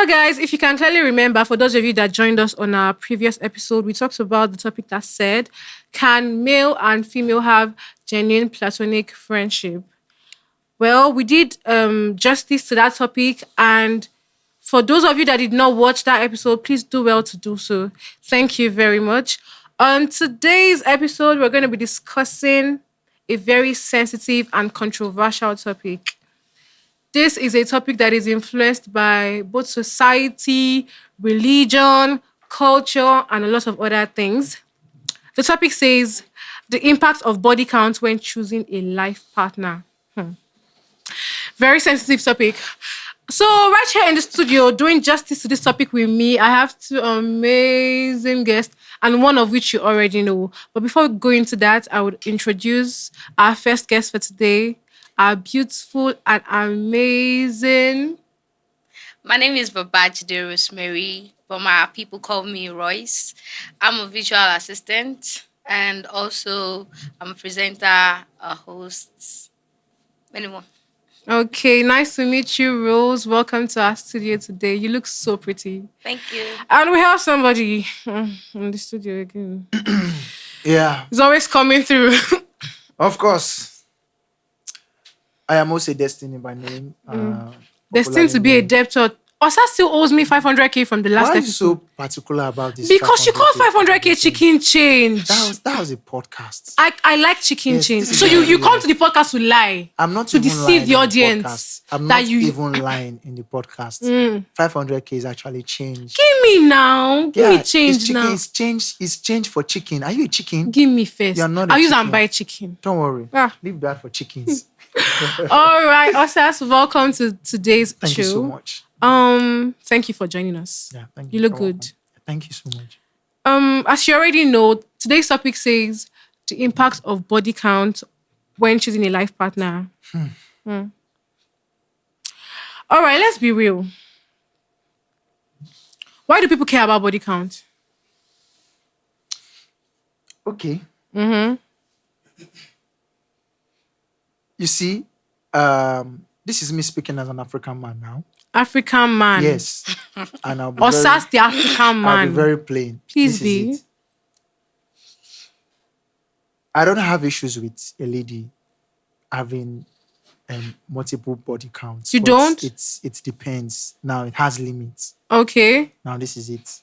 So, guys, if you can clearly remember, for those of you that joined us on our previous episode, we talked about the topic that said, can male and female have genuine platonic friendship? Well, we did justice to that topic. And for those of you that did not watch that episode, please do well to do so. Thank you very much. On today's episode, we're going to be discussing a very sensitive and controversial topic. This is a topic that is influenced by both society, religion, culture, and a lot of other things. The topic says the impact of body count when choosing a life partner. Very sensitive topic. So right here in the studio, doing justice to this topic with me, I have two amazing guests, and one of which you already know. But before we go into that, I would introduce our first guest for today, our beautiful and amazing... My name is Babajide Rosemary, but my people call me Royce. I'm a visual assistant, and also I'm a presenter, a host, many more. Okay, nice to meet you, Rose. Welcome to our studio today. You look so pretty. Thank you. And we have somebody in the studio again. Yeah. He's always coming through. Of course. I am also Destiny by name. Destined to be a debtor. Osa still owes me 500k from the last Why are you episode. so particular about this? Because you call 500k chicken change. That was a podcast. I like chicken Yes, change. this is So you very come nice. to the podcast to lie. I'm not to even deceive lying the in audience podcast. I'm that not you- even lying in the podcast. 500k is actually change. Give me now. Give me change it's chicken, now. It's change. It's change for chicken. Are you a chicken? Give me first. You're not a I'll use and chicken. buy chicken. Don't worry. Ah. Leave that for chickens. All right, Osas, welcome to today's Thank show. you so much. Thank you for joining us. Yeah, thank You you. look You're good. welcome. Thank you so much. As you already know, today's topic says the impact of body count when choosing a life partner. All right, let's be real. Why do people care about body count? Okay. You see, this is me speaking as an African man now. African man. Yes. And I'll be Osas, the African I'll man. be very plain. Please This is be. it. I don't have issues with a lady having multiple body counts. You but don't? It depends. Now it has limits. Okay. Now this is it.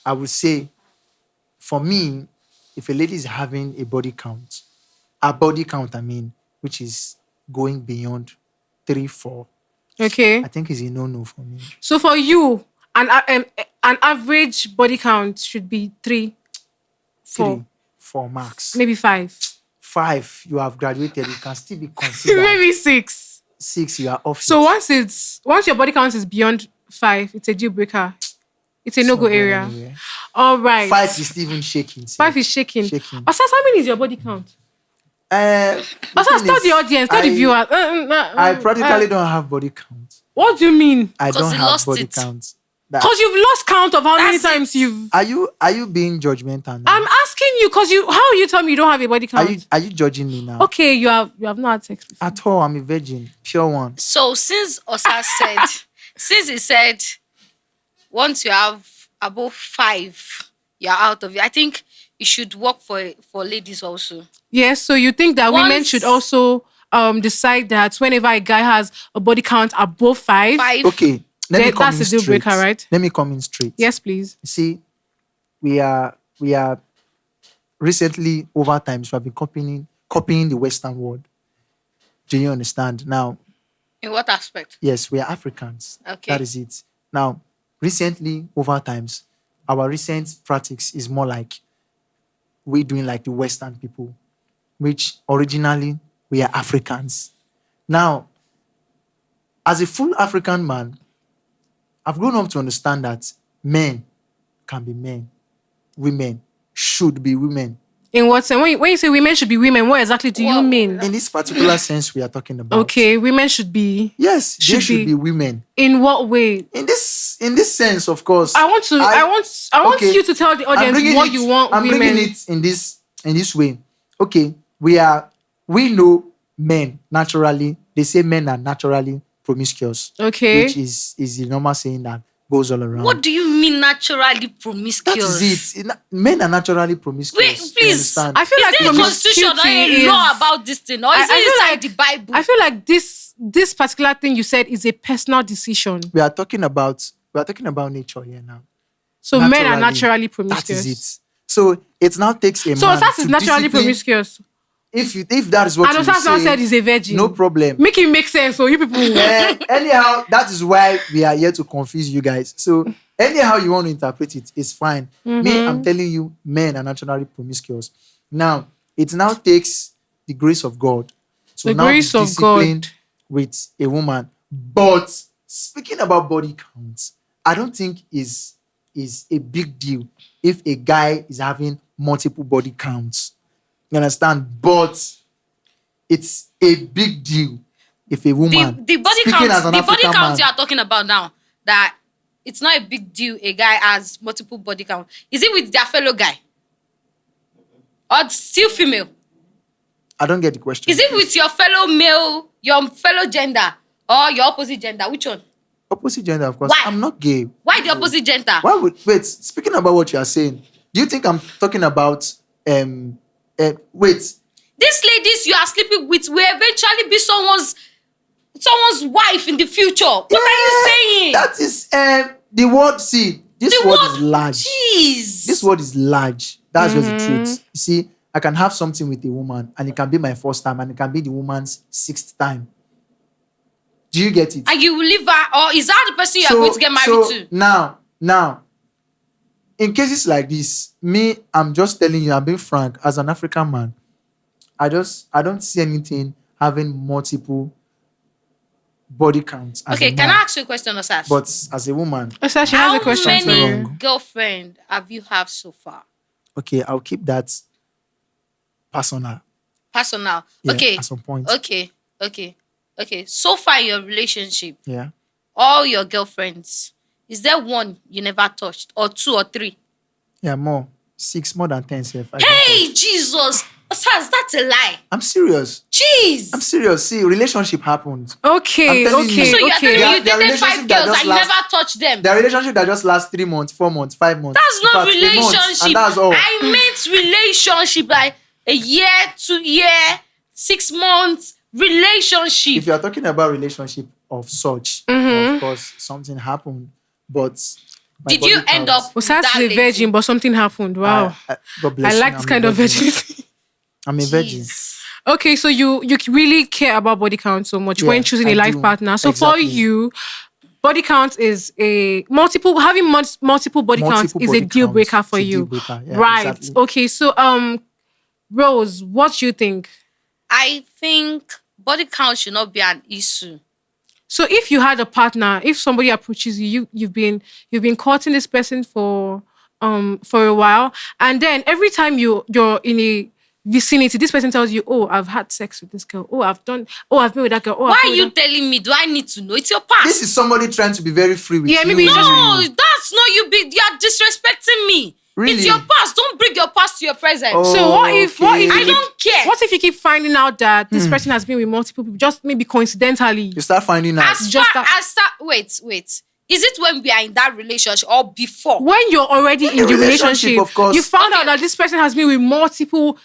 I would say, for me, if a lady is having a body count, I mean, which is going beyond 3, 4, Okay. I think is a no-no for me. So for you, an average body count should be 3, 4, 3, 4 max. maybe 5. 5, you have graduated. You can still be considered. Maybe 6. 6, you are off. So it. once your body count is beyond 5, it's a deal breaker. It's a It's no-go not going area. anywhere. All right. 5 is still even shaking. 5 is shaking. Shaking. Osas, how many is your body count? The Osas, thing tell is, the audience, tell the viewers. I practically don't have body count. What do you mean? I 'Cause don't he have lost body it. count. Because you've lost count of how many That's it. times you've... Are you being judgmental now? I'm asking you because how you tell me you don't have a body count? Are you judging me now? Okay, you have not had sex before. At all, I'm a virgin, pure one. So since he said, once you have above 5, you're out of it. I think it should work for ladies also. Yes, so you think that women Once- should also decide that whenever a guy has a body count above 5, 5. Okay, let me come that's in a deal straight. breaker, right? Let me come in straight. Yes, please. You see, we are recently over times we have been copying the Western world. Do you understand? Now, In what aspect? yes, we are Africans. Okay. That is it. Now, recently over times, our recent practice is more like we're doing like the Western people, which originally we are Africans. Now, as a full African man, I've grown up to understand that men can be men, women should be women. In what sense? When you say women should be women, what exactly do you Well, mean? In this particular sense we are talking about. Okay, women should be. Yes, they Should should be. be women. In what way? In this sense, of course. I want okay, you to tell the I'm audience bringing what it- you want I'm women. bringing it in this way. Okay, we know men naturally. They say men are naturally promiscuous, Okay. which is the normal saying that goes all around. What do you mean naturally That promiscuous? is it. Men are naturally promiscuous. Wait, you please. understand? I feel Is like there a constitution or promiscuity a law is- about this thing? Or is I it feel inside like- the Bible? I feel like this particular thing you said is a personal decision. we are talking about nature here now. So men are Naturally, naturally That promiscuous. is it. So it now takes a So man Osas to is naturally discipline- promiscuous. If that is what And you Osas now say, said he's a virgin. no problem. Make it make sense. So you people. Anyhow, that is why we are here to confuse you guys. So anyhow you want to interpret it, it's fine. Me, I'm telling you, men are naturally promiscuous. Now, it now takes the grace of God to The now be grace of disciplined God. with a woman. But speaking about body counts, I don't think is a big deal if a guy is having multiple body counts. You understand? But it's a big deal if a woman the body speaking count, as an the body African count man, you are talking about now, that it's not a big deal a guy has multiple body count. Is it with their fellow guy? Or still female? I don't get the question. Is it with your fellow male, your fellow gender, or your opposite gender? Which one? opposite gender? Of course. Why? I'm not gay. Why the opposite gender? Why would wait? Speaking about what you are saying, do you think I'm talking about wait? These ladies you are sleeping with will eventually be someone's wife in the future. What are you saying? That is the word. See, this The word word- is large. Jeez. This word is large. That's just the truth. You see, I can have something with a woman, and it can be my first time, and it can be the woman's sixth time. Do you get it? And you will leave her, or is that the person you are going to get married to? Now, in cases like this, me, I'm just telling you, I'm being frank, as an African man, I don't see anything having multiple body counts. As Okay, a can man. I ask you a question, Osas? But as a woman, Osas, she has How a question for many you. wrong. girlfriend have you have so far? okay, I'll keep that personal. Personal. Yeah, Okay. at some point. Okay. So far in your relationship, Yeah. all your girlfriends, is there one you never touched, or two or three? Yeah, more. 6 more than 10. If Hey, Jesus! Osas, that's a lie. I'm serious. Jeez! I'm serious. See, relationship happened. Okay, I'm telling you. okay, So you're telling me Their- you their dated 5 relationship that girls just and you last- never touched them? The relationship that just lasts 3 months, 4 months, 5 months. That's In not fact, a month, relationship. and that's all. I meant relationship, like a year, 2 year, 6 months relationship. If you are talking about relationship of such, of course, something happened. But my Did body you end counts- up with Osas that is a lady? virgin, but something happened. Wow. God bless I you, like I'm this a kind of virginity. I'm a virgin. Jeez. Okay, so you really care about body count so much Yeah, when choosing a I life do. partner. So Exactly. for you, body count is a multiple having multiple body counts Multiple is a body deal counts breaker for is a deal you. breaker. Yeah, right. exactly. Okay, so Rose, what do you think? I think body count should not be an issue. So if you had a partner, if somebody approaches you, you've been courting this person for a while, and then every time you're in a vicinity, this person tells you, "Oh, I've had sex with this girl. I've been with that girl. Why I've are been you with that-" telling me? Do I need to know? It's your past. This is somebody trying to be very free with Yeah, you. maybe you just- No, that's not you. You are disrespecting me. Really? It's your past. Don't bring your past to your present. Oh, So what if okay. I you don't care. What if you keep finding out that this person has been with multiple people, just maybe coincidentally? You start finding out. As just far that- as that, wait. Is it when we are in that relationship or before? When you're already in the relationship, relationship, of course. you found out that this person has been with multiple.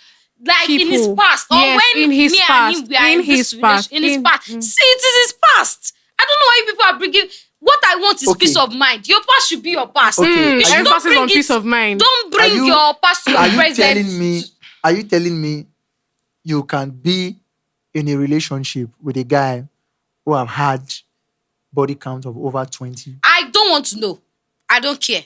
Like in his people. past, or Yes, when in his me past. and him we are In in his this past. in his In- past. See, it is his past. I don't know why you people are bringing. What I want is Okay. peace of mind. Your past should be your past. Okay. You should not Emphasis bring on peace of mind. Don't bring Are you- your past to your Are you present. telling me you can be in a relationship with a guy who have had body count of over 20? I don't want to know. I don't care.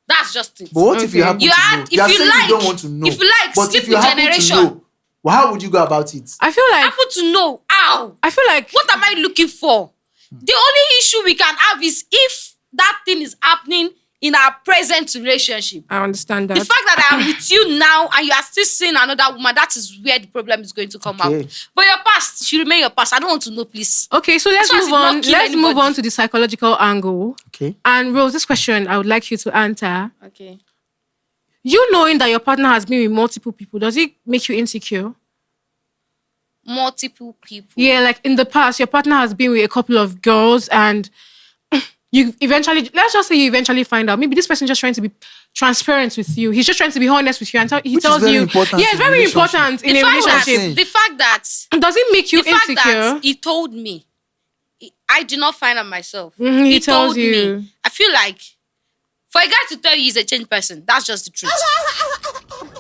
That's just it. But what if you Okay. happen You to had- know? if You are you saying like- you don't want to know. if you like, but sleep if you with happen generation. to know, well, how would you go about it? I feel I like want to know how. What am I looking for? The only issue we can have is if that thing is happening in our present relationship. I understand that. The fact that I am with you now and you are still seeing another woman, that is where the problem is going to come Okay. out. But your past should remain your past. I don't want to know, please. Okay, so let's So as move if not on. kill Let's move anybody. on to the psychological angle. Okay. And Rose, this question I would like you to answer. Okay. You knowing that your partner has been with multiple people, does it make you insecure? Multiple people. Yeah, like in the past, your partner has been with a couple of girls and you eventually, let's just say you eventually find out, maybe this person just trying to be transparent with you. He's just trying to be honest with you and he Which is tells very you, important yeah, it's in very relationship. important in The a fact that relationship. the fact that Does it make you the fact insecure? that he told me, I did not find out myself. He tells told you. me. I feel like for a guy to tell you he's a changed person, that's just the truth.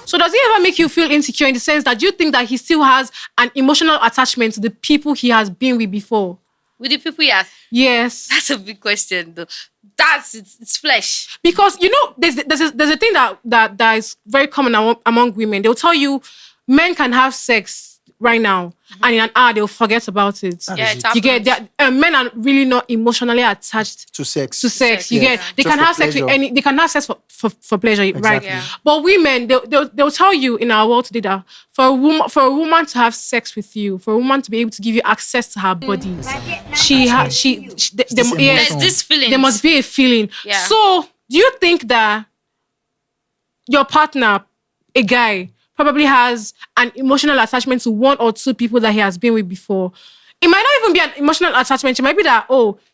So does it ever make you feel insecure in the sense that you think that he still has an emotional attachment to the people he has been with before? With the people, yeah, Yes. that's a big question though. It's flesh. Because, there's a thing that is very common among women. They'll tell you men can have sex right now and in an hour they'll forget about it. Yeah, it. it You get happens. that men are really not emotionally attached To sex. to sex. You Yeah. get they Just can for have sex with pleasure. they can have sex for pleasure, right? Exactly. Yeah. But women, they'll tell you in our world today that for a woman to have sex with you, for a woman to be able to give you access to her body, this There's emotion. this feeling. there must be a feeling. Yeah. So do you think that your partner, a guy, probably has an emotional attachment to one or two people that he has been with before? It might not even be an emotional attachment. It might be that,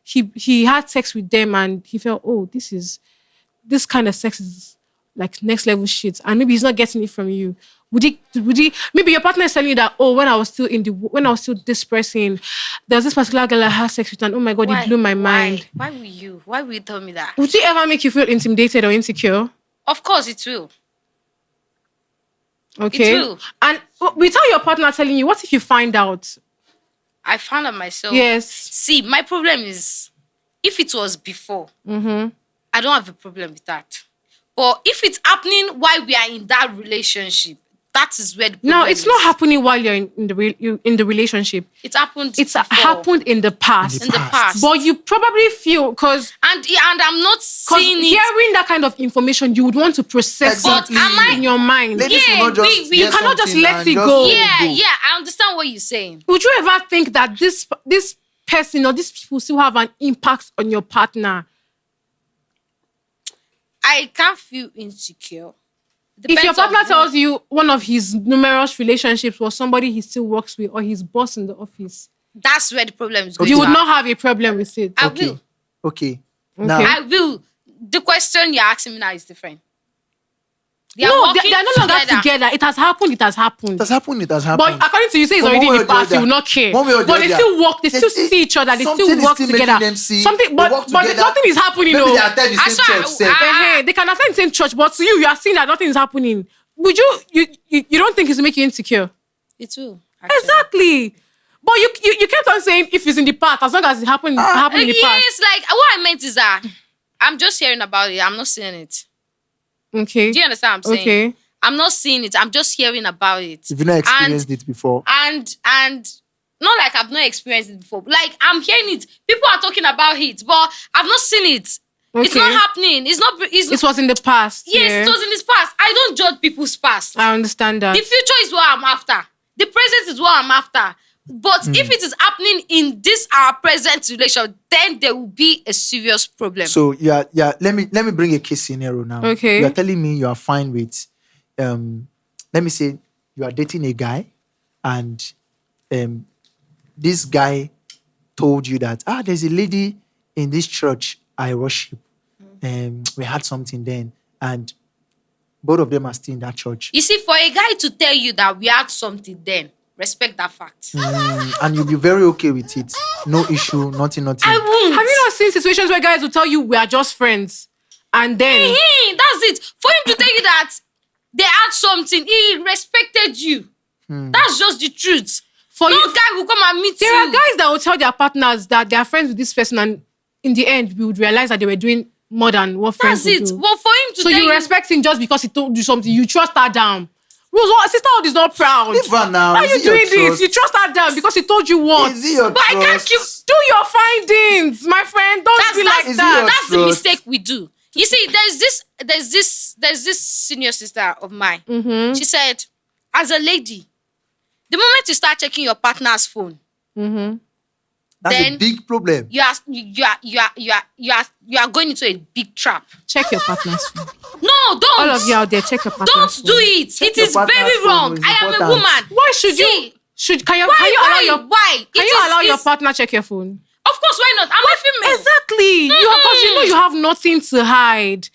he had sex with them and he felt, this kind of sex is like next level shit. And maybe he's not getting it from you. Would he, maybe your partner is telling you that, when I was still this person, there's this particular girl I had sex with and oh my God, it blew my mind. Why will you tell me that? Would it ever make you feel intimidated or insecure? Of course it will. Okay. It will. And without your partner telling you, what if you find out? I found out myself. Yes. See, my problem is, if it was before, I don't have a problem with that. But if it's happening while we are in that relationship, that is where the problem No, it's is. not happening while you're in the relationship. It happened. It's before. happened in the past. in the past. But you probably feel, because And I'm not seeing it. hearing that kind of information, you would want to process Exactly. it But am I- in your mind. Ladies Yeah, will not just we hear cannot just something let and it just go. Yeah, I understand what you're saying. Would you ever think that this person or these people still have an impact on your partner? I can't feel insecure. If your Depends on partner who- tells you one of his numerous relationships was somebody he still works with or his boss in the office, that's where the problem is going. you to would happen. not have a problem with it. I Okay. will. Okay. Now, Okay. I will. The question you're asking me now is different. They are No, working they're no longer together. It has happened. It has happened. it has happened. It has But happened. according to you, say it's But already one in way the or the past. You other- will not care. one way or the But they other, still work. They they still still- see each other. They something still is work still making together. them see, Something, they but work but together. nothing is happening. Maybe No, they attend the I same swear, church. sef. They can attend the same church, but to you are seeing that nothing is happening. Would you don't think it's to make you insecure? It will. actually. Exactly. But you kept on saying if it's in the past, as long as it happened in the past. Yes, like what I meant is that I'm just hearing about it. I'm not seeing it. Okay. Do you understand what I'm saying? Okay. I'm not seeing it. I'm just hearing about it. If you've not experienced it before, And not like I've not experienced it before. Like I'm hearing it. People are talking about it, but I've not seen it. It's Okay. not happening. It's not. It was in the past. Yes, yeah. it was in this past. I don't judge people's past. I understand that. The future is what I'm after. The present is what I'm after. But if it is happening in this our present relation, then there will be a serious problem. so yeah. Let me bring a case scenario now. Okay. You are telling me you are fine with, let me say you are dating a guy, and this guy told you that there's a lady in this church I worship. We had something then, and both of them are still in that church. You see, for a guy to tell you that we had something then, respect that fact. And you'll be very okay with it. No issue, nothing. I won't. Have you not seen situations where guys will tell you we are just friends, and then That's it. For him to tell you that they had something, he respected you. That's just the truth. for No you, guy will come and meet there you. are guys that will tell their partners that they are friends with this person, and in the end, we would realize that they were doing more than what friends That's would it. do. Well, for him to So tell you respect him just because he told you something. You trust her down. Rose, sisterhood is not proud. Leave her now. Why are Is you it your doing this? trust? You trust her down because he told you what. Is it your But I can't trust? keep. Do your findings, my friend. Don't be like is it that. your That's the trust? mistake we do. You see, there's this senior sister of mine. She said, as a lady, the moment you start checking your partner's phone, That's a then big problem. you are going into a big trap. Check your partner's phone. No, don't. All of you out there, check your partner's Don't phone. do it. It your is partner's very phone wrong. is I am a important. woman. Why should See, you? Can you Why? allow your Why? can It you is- allow your it's- partner check your phone? Of course, why not? I'm a female. Exactly. Because you have nothing to hide.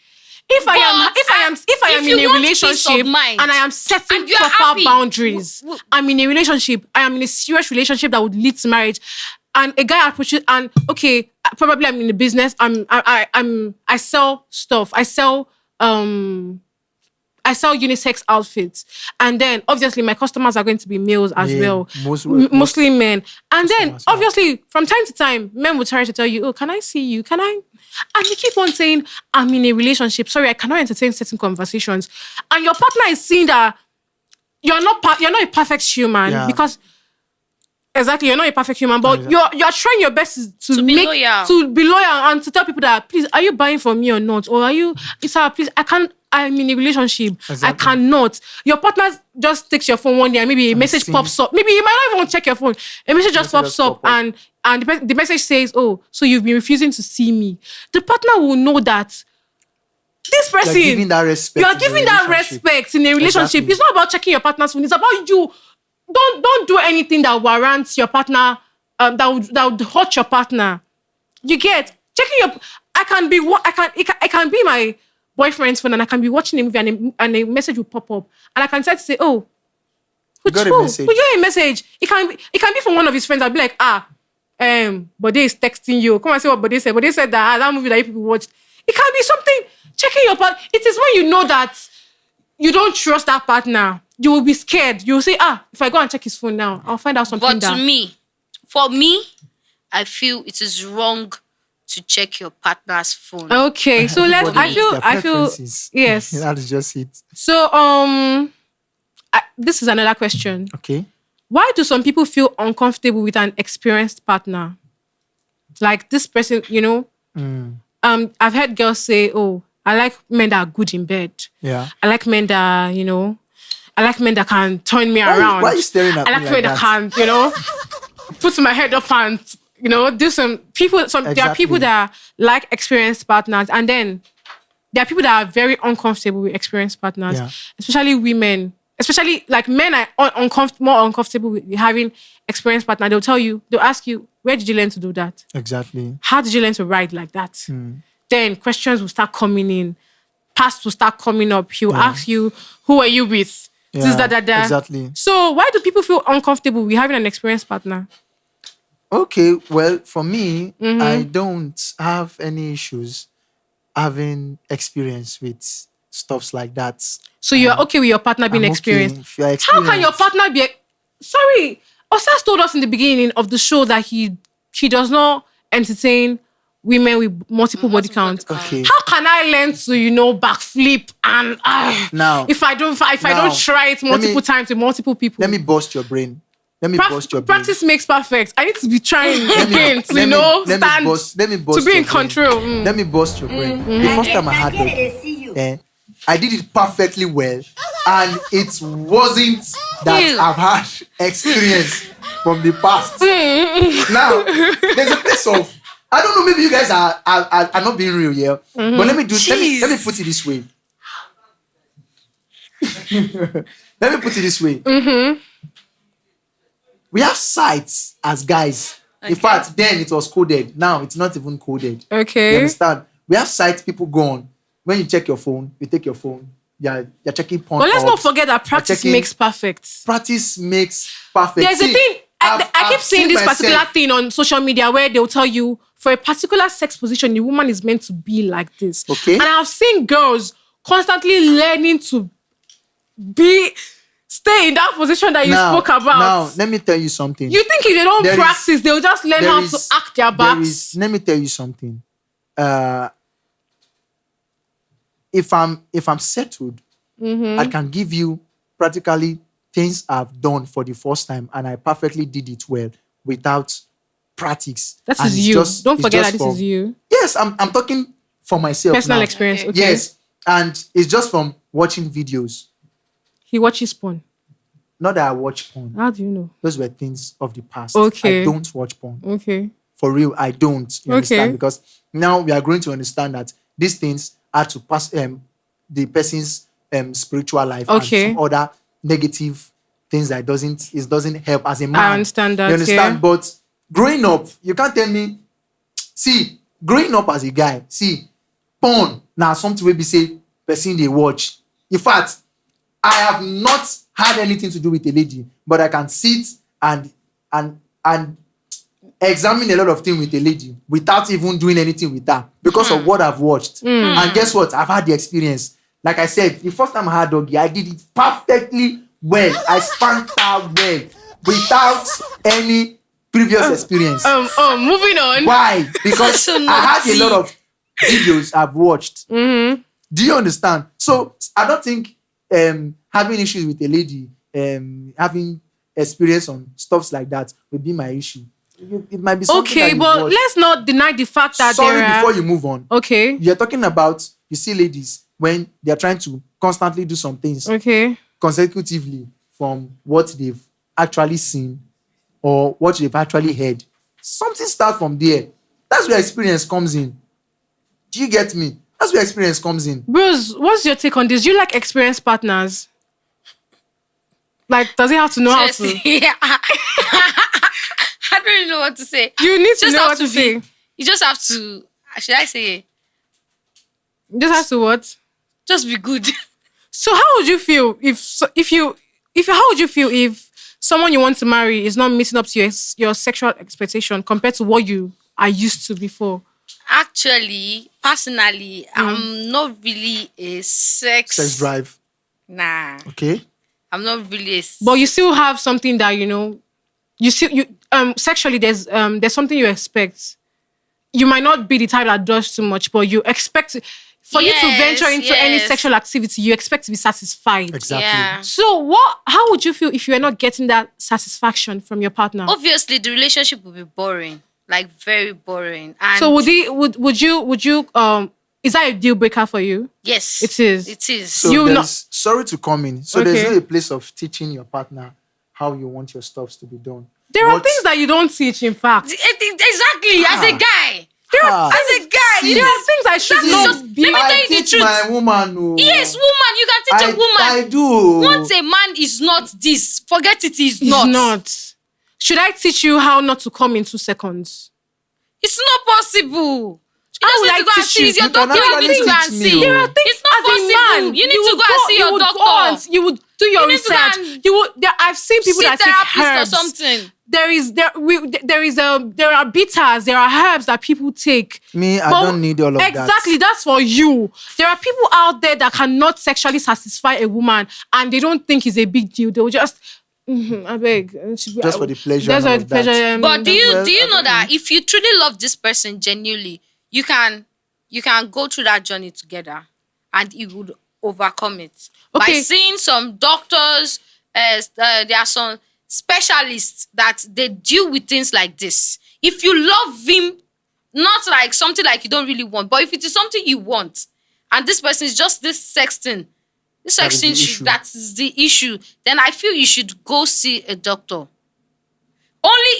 If I am if in you a want peace of relationship mind, and I am setting and you are proper happy, boundaries, I'm in a relationship, I am in a serious relationship that would lead to marriage, and a guy approaches and okay, probably I'm in a business, I sell stuff, I sell unisex outfits. And then obviously my customers are going to be males as Yeah, well. most Mostly men. And then customers, yeah. obviously from time to time, men will try to tell you, oh, can I see you? Can I? And you keep on saying, I'm in a relationship. Sorry, I cannot entertain certain conversations. And your partner is seeing that you're not a perfect human Yeah. because exactly, you're not a perfect human, but Exactly. you're trying your best to be make loyal. to be loyal and to tell people that please, are you buying from me or not? Or are you Isa, please, I'm in a relationship. Exactly. I cannot. Your partner just takes your phone one day and maybe a message see. pops up. Maybe you might not even check your phone. A message just pops up, pop up. and the message says, oh, so you've been refusing to see me. The partner will know that this person, You're giving that respect. you are in the giving that relationship. respect in a relationship. Exactly. It's not about checking your partner's phone. It's about you. Don't do anything that warrants your partner. That would hurt your partner. You get checking your. I can be my boyfriend's phone and I can be watching a movie and a message will pop up and I can try to say, oh, You got a who? message. We get a message. It can be from one of his friends. I'll be like, Bode is texting you. Come and see what Bode said. Bode said that movie that you people watched. It can be something. Checking your partner. It is when you know that you don't trust that partner. You will be scared. You will say, if I go and check his phone now, I'll find out something. But for me, I feel it is wrong to check your partner's phone. Okay, so Everybody has their I feel preferences. yes. That is just it. So this is another question. Okay. Why do some people feel uncomfortable with an experienced partner? Like this person, I've heard girls say, oh, I like men that are good in bed. Yeah. I like men that, I like men that can turn me around. Why are you staring at I me like men that can, put my head up and, do some people. There are Exactly. people that like experienced partners, and then there are people that are very uncomfortable with experienced partners, Yeah. especially women. Especially like men are more uncomfortable with having experienced partner. They'll ask you, where did you learn to do that? Exactly. How did you learn to ride like that? Then questions will start coming in. Past will start coming up. He'll ask you, who are you with? This, Yeah, that. exactly. So why do people feel uncomfortable with having an experienced partner? Okay, well, for me, I don't have any issues having experience with stuffs like that. So you're okay with your partner being I'm okay experienced. if you're How can your experienced. partner be... Sorry, Osas told us in the beginning of the show that he does not entertain women with multiple body counts. Okay. How can I learn to, backflip and Now, if I don't try it let multiple me- times with multiple people? Let me bust your brain. Let me bust your brain. Practice makes perfect. I need to be trying again to, let me stand bust, let me bust to be your in brain. control. Let me bust your brain. The first time I had it, I did it perfectly well, and it wasn't that Ew. I've had experience from the past. Now, there's a place of, I don't know, maybe you guys are not being real here, but let me put it this way. Let me put it this way. We have sites as guys. In fact, then it was coded. Now it's not even coded. Okay. You understand? We have sites people go on. When you check your phone, you take your phone. You're checking porn. But let's not ops. forget that practice checking- makes perfect. Practice makes perfect. There's a See, thing. I keep I've seeing seen this particular myself- thing on social media where they'll tell you for a particular sex position, the woman is meant to be like this. Okay. And I've seen girls constantly learning to stay in that position that you spoke about. Now, let me tell you something. You think if they don't There is- practice, they'll just learn There how is- to act their there backs. is- let me tell you something. If I'm settled, I can give you practically things I've done for the first time, and I perfectly did it well without practice. That And is it's you. just- Don't it's forget just that this from- is you. Yes, I'm talking for myself. Personal now. experience. Okay. Yes, and it's just from watching videos. He watches porn. Not that I watch porn. How do you know? Those were things of the past. Okay. I don't watch porn. Okay. For real, I don't. You Okay. understand? Because now we are going to understand that these things are to pass the person's spiritual life Okay. and some other negative things that it doesn't help as a man. I understand that, You understand? yeah. But growing up, you can't tell me. See, growing up as a guy, see, porn now something wey be say person dey watch. In fact, I have not had anything to do with a lady, but I can sit and examine a lot of things with a lady without even doing anything with her because of what I've watched. And guess what? I've had the experience. Like I said, the first time I had doggy, I did it perfectly well. I spanked her well without any previous experience. Moving on. Why? Because So I had a naughty. lot of videos I've watched. Do you understand? So I don't think having issues with a lady, having experience on stuffs like that would be my issue. It might be something that Okay, you but watch. let's not deny the fact that Sorry, there are... before you move on. Okay. You're talking about, you see ladies when they're trying to constantly do some things Okay. consecutively from what they've actually seen or what they've actually heard. Something starts from there. That's where experience comes in. Do you get me? That's where experience comes in. Bros, what's your take on this? Do you like experienced partners? Like, does he have to know how Just, to... yeah. I don't even know what to say. You need to Just know have what to be- say. You just have to. Should I say? You just have to what? Just be good. So how would you feel if how would you feel if someone you want to marry is not meeting up to your sexual expectation compared to what you are used to before? Actually, personally, I'm not really a Sex drive. Nah, Okay. I'm not really a. But you still have something that sexually there's something you expect. You might not be the type that does too much, but you expect for you to venture into any yes. sexual activity, you expect to be satisfied. Exactly. Yeah. So how would you feel if you are not getting that satisfaction from your partner? Obviously, the relationship will be boring, like very boring. And So would you is that a deal breaker for you? yes, It is. It is. So You there's, sorry to come in. So Okay. there's no a place of teaching your partner how you want your stuffs to be done. There are But- things that you don't teach, in fact. Exactly. As a guy, Ah, as a guy, see, you There know, are things I should That is not just- be. let me tell I you the teach truth. my woman. Oh. yes, woman, you can teach a woman. I do. Once a man is not this, forget it is It's not. not. Should I teach you how not to come in 2 seconds? It's not possible. You How just will need I to go and teach see. you? It's your You can doctor. You actually need to go and teach me, see. oh. There are things It's not as a possible. man, You need to go and see your you would doctor. go and you would do your You need to go research. and You would. I've seen people See that take therapist herbs. or something. There are bitters. There are herbs that people take. Me, I But don't need all of that. Exactly, that's for you. There are people out there that cannot sexually satisfy a woman, and they don't think it's a big deal. They'll just, I beg, Just for the pleasure Just and for all the of that. pleasure. But do you well, I know don't that if you truly love this person genuinely, you can go through that journey together, and you would overcome it by Okay. seeing some doctors. There are some specialists that they deal with things like this. If you love him, not like something like you don't really want, but if it is something you want, and this person is just this sexting, That is the issue. that is the issue, then I feel you should go see a doctor. Only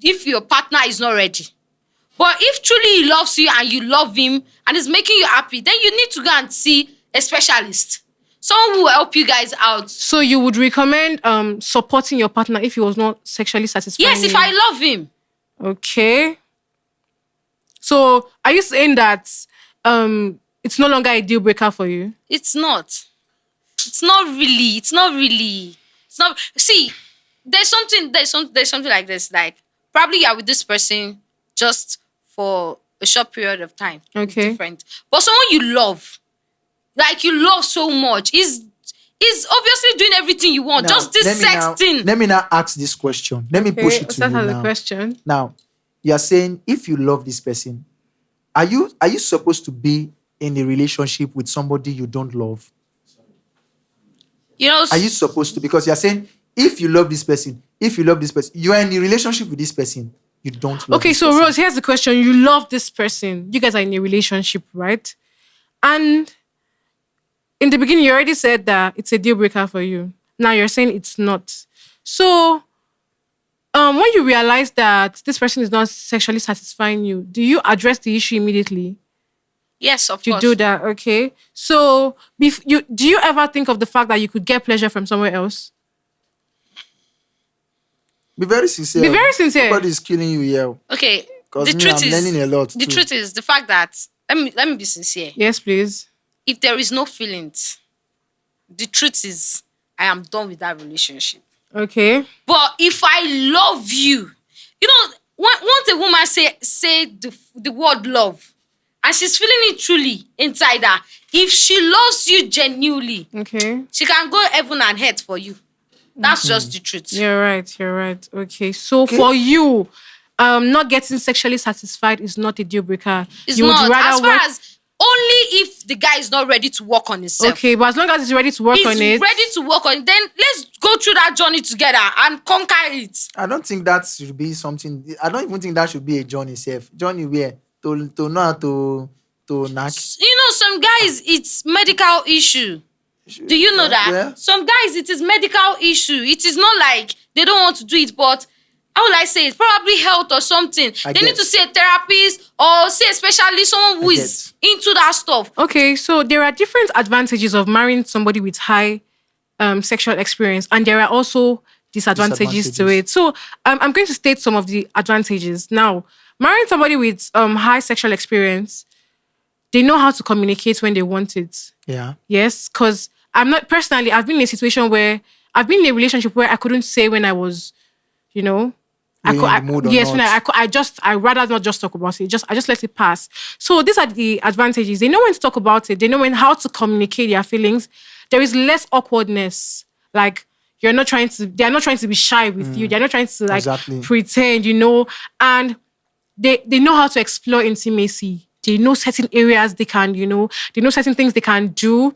if your partner is not ready. But if truly he loves you and you love him and is making you happy, then you need to go and see a specialist. Someone who will help you guys out. So you would recommend supporting your partner if he was not sexually satisfying? Yes, if you? I love him. Okay. So are you saying that it's no longer a deal breaker for you? It's not. It's not really. It's not really. It's not. See, there's something like this. Like probably you're with this person just for a short period of time. It's Okay. different. But someone you love, like you love so much, is obviously doing everything you want. Now, Just this sexting. Let me now ask this question. Let me push it to That you has a now. question. Now, you are saying if you love this person, are you supposed to be in a relationship with somebody you don't love? You know, Are you supposed to? Because you are saying if you love this person, you are in a relationship with this person, you don't love Okay, this so person. Rose, here's the question. You love this person. You guys are in a relationship, right? And in the beginning, you already said that it's a deal breaker for you. Now you're saying it's not. So when you realize that this person is not sexually satisfying you, do you address the issue immediately? yes, of You course. do that, okay? So do you ever think of the fact that you could get pleasure from somewhere else? Be very sincere. Be very sincere. Nobody is killing you here. Okay. Because The me, truth I'm is learning a lot the too. truth is the fact that let me be sincere. Yes, please. If there is no feelings, the truth is I am done with that relationship. Okay. But if I love you, you know, once a woman say the word love, and she's feeling it truly inside her, if she loves you genuinely, Okay. she can go heaven and earth for you. That's just the truth. You're right. You're right. Okay. So Okay. for you, not getting sexually satisfied is not a deal breaker. It's You would not rather as far work. as only if the guy is not ready to work on himself. Okay, but as long as he's ready to work He's on it. ready to work on it. Then let's go through that journey together and conquer it. I don't think that should be something. I don't even think that should be a journey itself. Journey where to know how to knack. You know, some guys, it's medical issue. Do you know that? Yeah. Some guys, it is medical issue. It is not like they don't want to do it, but how will I say it? Probably health or something. I They get. need to see a therapist or see especially someone who I is into that stuff. Okay, so there are different advantages of marrying somebody with high sexual experience, and there are also disadvantages to it. So I'm going to state some of the advantages. Now, marrying somebody with high sexual experience, they know how to communicate when they want it. Yeah. Yes, because I'm not personally, I've been in a situation where I've been in a relationship where I couldn't say when I was, you know, Being in the mood or yes, when not. I rather not just talk about it. I just let it pass. So these are the advantages. They know when to talk about it. They know how to communicate their feelings. There is less awkwardness. Like they're not trying to be shy with you. They're not trying to like Exactly. pretend, and they know how to explore intimacy. They know certain areas they can, they know certain things they can do,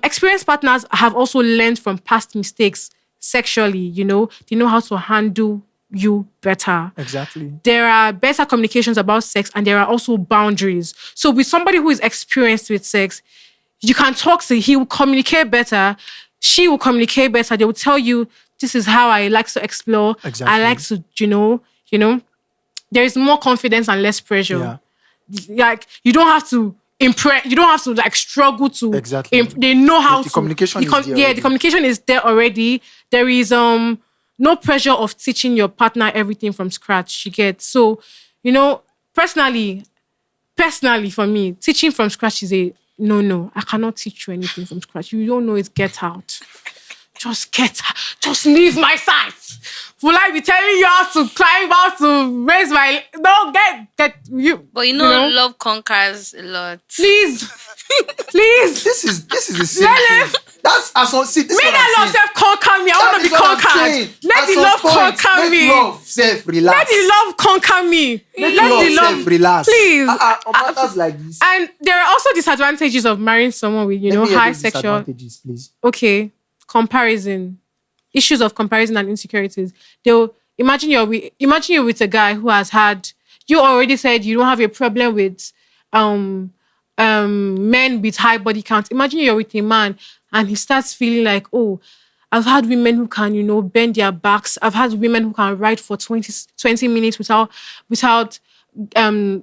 Experienced partners have also learned from past mistakes sexually, they know how to handle you better. Exactly. There are better communications about sex and there are also boundaries. So with somebody who is experienced with sex, you can talk to, he will communicate better, she will communicate better. They will tell you, this is how I like to explore. Exactly. I like to, there is more confidence and less pressure. Yeah. Like you don't have to impress, you don't have to like struggle to Exactly. they know how The to communication is there the already. communication is there already. There is no pressure of teaching your partner everything from scratch. You get so, personally for me, teaching from scratch is a no. I cannot teach you anything from scratch. You don't know it, get out. Just get out. Just leave my side. Will I be telling you how to climb, how to raise my... No, get you. But love conquers a lot. Please. Please. This is the same Let thing. That's as on see. This May is what that I'm love saying. self conquer me. I want to be That is what I'm saying. conquered. Let At the some love point, conquer me. Let love self relax. Let the love conquer me. Let Let love the love self relax. Please. On matters like this. And there are also disadvantages of marrying someone with, Let me hear high those sexual... disadvantages, please. Okay, comparison, issues of comparison and insecurities. They'll imagine you're with a guy who has had. You already said you don't have a problem with men with high body count. Imagine you're with a man and he starts feeling like, oh, I've had women who can, bend their backs. I've had women who can ride for 20 minutes without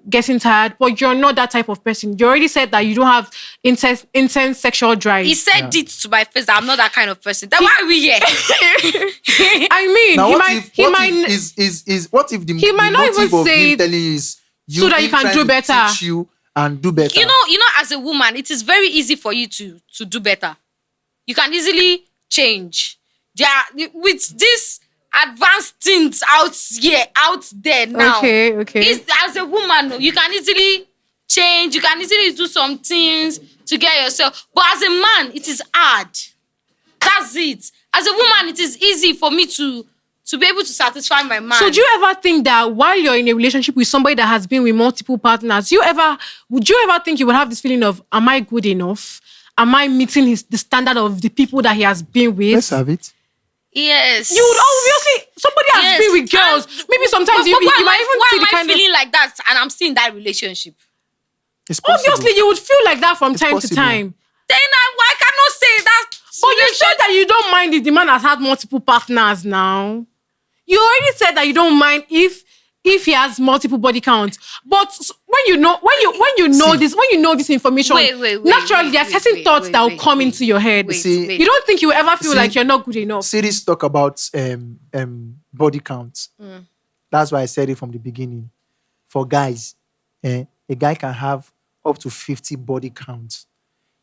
getting tired, but you're not that type of person. You already said that you don't have intense sexual drive. He said it to my face that I'm not that kind of person. Then why are we here? I mean, Now, he what might if the He might not motive even of say him it telling you is so that you him can trying do to better. teach you and do better. As a woman, it is very easy for you to do better. You can easily change. With this advanced things out there now. Okay. As a woman, you can easily change. You can easily do some things to get yourself. But as a man, it is hard. That's it. As a woman, it is easy for me to be able to satisfy my man. So do you ever think that while you're in a relationship with somebody that has been with multiple partners, would you ever think you would have this feeling of, am I good enough? Am I meeting the standard of the people that he has been with? Let's have it. Yes. You would obviously, somebody has been with girls. Maybe sometimes you might even see the kind of... feeling like that and I'm still in that relationship? It's possible. Obviously, you would feel like that from time possible. to time. Then I cannot say that. But you said that you don't mind if the man has had multiple partners now. You already said that you don't mind if if he has multiple body counts. But when you know this information, naturally there are certain thoughts that will come into your head. You don't think you will ever feel like you're not good enough. Series talk about body counts. That's why I said it from the beginning. For guys, a guy can have up to 50 body counts.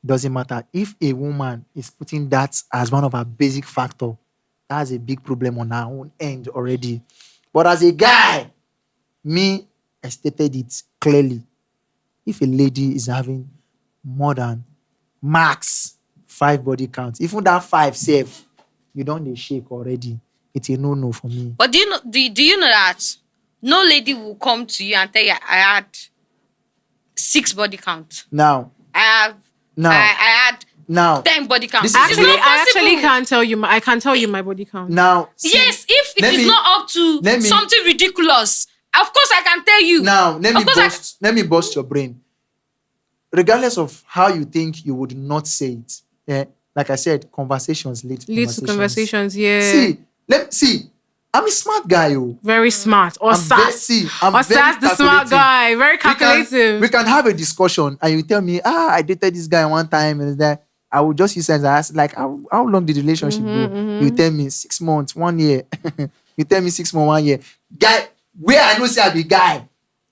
Doesn't matter. If a woman is putting that as one of her basic factor, that's a big problem on her own end already. But as a guy, I stated it clearly. If a lady is having more than max 5 body counts, even that 5 safe, you don't need shake already. It's a no for me. But do you know that no lady will come to you and tell you, I had 6 body counts. Now. I had 10 body counts. I actually can't tell you. I can tell you my body count. Now. Yes, if it is not up to something ridiculous, of course I can tell you. Now, let me bust your brain. Regardless of how you think you would not say it, like I said, conversations lead to conversations. Yeah. See. I'm a smart guy, Very smart. Or Sass the smart guy. Very calculative. We can have a discussion and you tell me, I dated this guy one time and that I will just use sense and ask, like, how long did the relationship go? You tell me 6 months, 1 year. You tell me 6 months, 1 year. Guy, where I know say I be guy.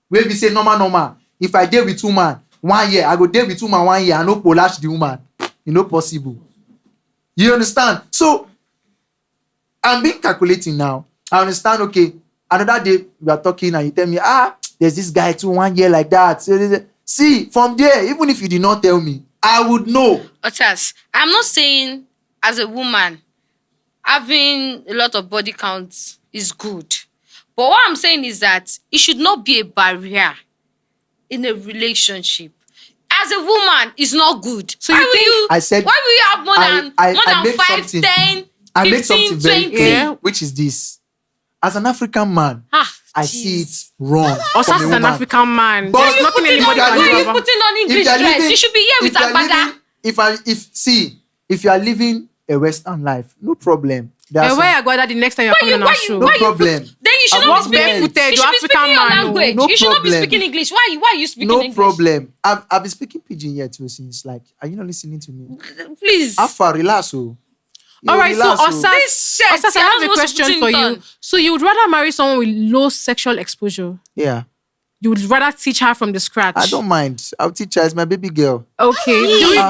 Where we say normal. If I date with 2 man, 1 year, I go date with 2 man 1 year, I no polish the woman. You know possible. You understand? So I'm being calculating now. I understand, okay, another day we are talking and you tell me, there's this guy too 1 year like that. See, from there, even if you did not tell me, I would know. Otas, I'm not saying as a woman, having a lot of body counts is good. But what I'm saying is that it should not be a barrier in a relationship. As a woman, it's not good. So why will you have more than 5, 10, 15, 20? Which is this. As an African man, I see it wrong. Also, as an African man, there's nothing anybody can do. Why are you putting on English dress? You should be here with Agbada. If you are living a Western life, no problem. Where Agbada the next time you're coming on our show? No problem. Then you should not be speaking your language. You should not be speaking English. Why are you speaking English? No problem. I've been speaking pidgin here too since. Like, are you not listening to me? Please. Afa, relax. All right, so Osas, I have a question for you. So you would rather marry someone with low sexual exposure? Yeah. You would rather teach her from the scratch? I don't mind. I'll teach her. It's my baby girl. Okay.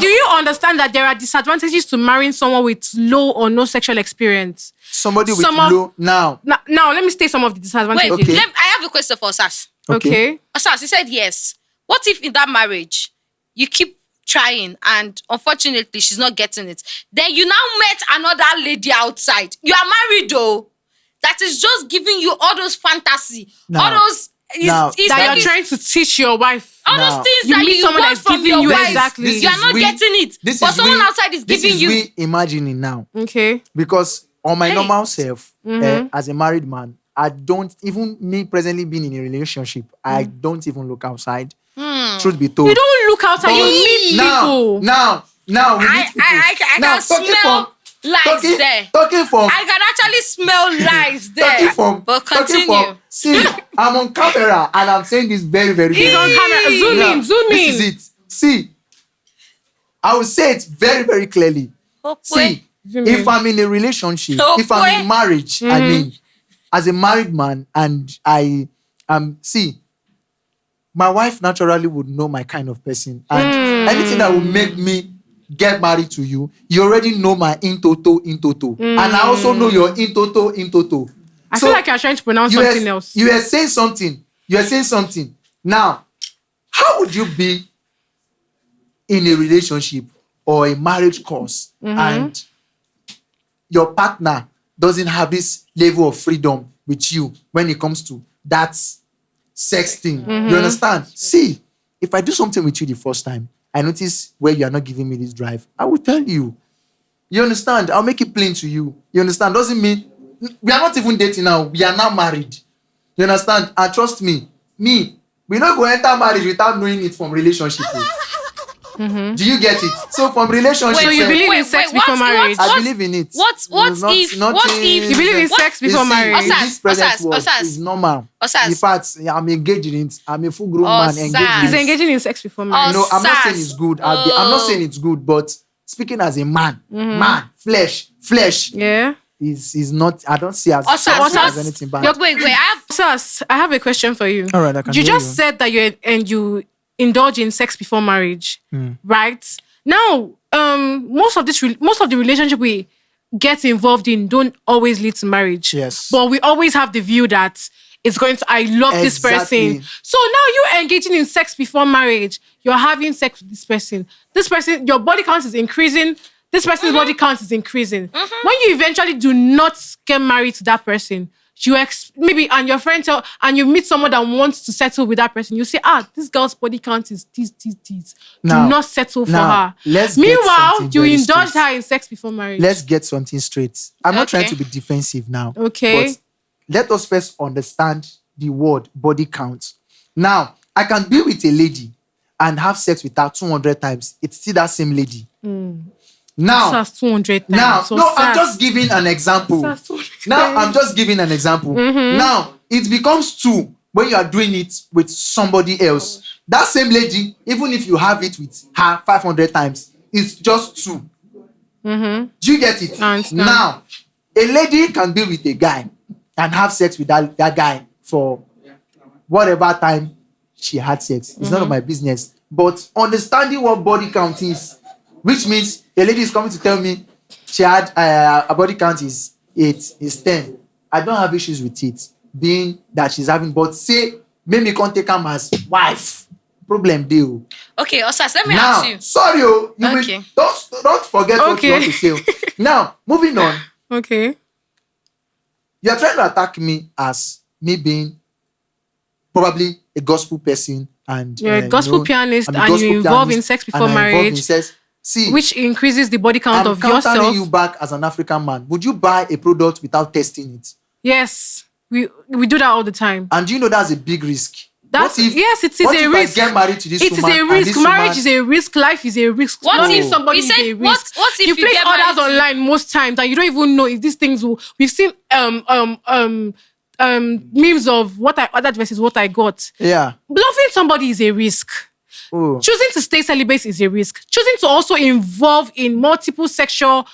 Do you understand that there are disadvantages to marrying someone with low or no sexual experience? Somebody with low... Now, let me state some of the disadvantages. Wait, I have a question for Osas. Okay. Osas, you said yes. What if in that marriage, you keep trying and unfortunately she's not getting it? Then you now met another lady outside. You are married though. That is just giving you all those fantasy. All those... that you're trying to teach your wife. All those things you that meet you someone want that's from giving your you wife. exactly. You are not getting it. But someone outside is giving you. This is we imagining now. Okay. Because on my normal self, as a married man, I don't, even me presently being in a relationship, I don't even look outside. Truth be told. You don't look outside, you meet people. Now, we meet people. I can smell lies there. I can actually smell lies there. But continue. See, I'm on camera and I'm saying this very, very clearly. He's on camera. Zoom in. This is it. See, I will say it very, very clearly. See, if I'm in a relationship, if I'm in marriage, I mean, as a married man, and I am, my wife naturally would know my kind of person. And anything that will make me get married to you, you already know my in toto. And I also know your in toto. I feel like you're trying to pronounce something else. You are saying something. Now, how would you be in a relationship or a marriage course and your partner doesn't have this level of freedom with you when it comes to that sex thing? You understand? See, if I do something with you the first time, I notice where you are not giving me this drive, I will tell you. You understand? I'll make it plain to you. You understand? Doesn't mean we are not even dating now. We are now married. You understand? And trust me, we not going to enter marriage without knowing it from relationship. Do you get it? So from relationship, So you believe in sex before marriage? I believe in it. What if You believe in sex before marriage? In this present world, Osas. it's normal. Osas. In fact, I'm engaged in it. I'm a full grown man Osas. engaged in He's it. engaging in sex before marriage. No, I'm not Osas. saying it's good. I'm not saying it's good, but speaking as a man, flesh, Yeah. is not. I don't see as anything bad. Wait. Sas, I have a question for you. All right, I can You hear just said that you indulge in sex before marriage, right? Now, most of the relationship we get involved in don't always lead to marriage. Yes. But we always have the view that it's going to. I love this Exactly. person. So now you're engaging in sex before marriage. You're having sex with this person. This person, your body count is increasing. This person's body count is increasing. When you eventually do not get married to that person, maybe and your friend and you meet someone that wants to settle with that person, you say, this girl's body count is this. Do not settle for her. Meanwhile, you indulged her in sex before marriage. Let's get something straight. I'm not trying to be defensive now. Okay. But let us first understand the word body count. Now, I can be with a lady and have sex with her 200 times. It's still that same lady. Now, That's 200 times. I'm just giving an example. Now, it becomes 2 when you are doing it with somebody else. That same lady, even if you have it with her 500 times, it's just 2. Do you get it? Now, a lady can be with a guy and have sex with that guy for whatever time she had sex. It's none of my business. But understanding what body count is, which means a lady is coming to tell me she had a body count is 8, is 10. I don't have issues with it, being that she's having, but say, maybe me can't take her as wife. Problem deal. Okay, Osas, let me ask you. Sorry, don't forget what you want to say. Now, moving on. Okay. You're trying to attack me as me being probably a gospel person and you're a gospel pianist and you involve in sex before marriage. See, which increases the body count of yourself. I'm countering you back as an African man. Would you buy a product without testing it? Yes, we do that all the time. And you know that's a big risk. It is a risk. I get married to this woman? It is a risk. Marriage is a risk. Life is a risk. What if somebody is a risk? What if you place orders online most times and you don't even know if these things will. We've seen memes of what I ordered versus what I got. Yeah. Loving somebody is a risk. Ooh. Choosing to stay celibate is a risk. Choosing to also get involved with multiple sexual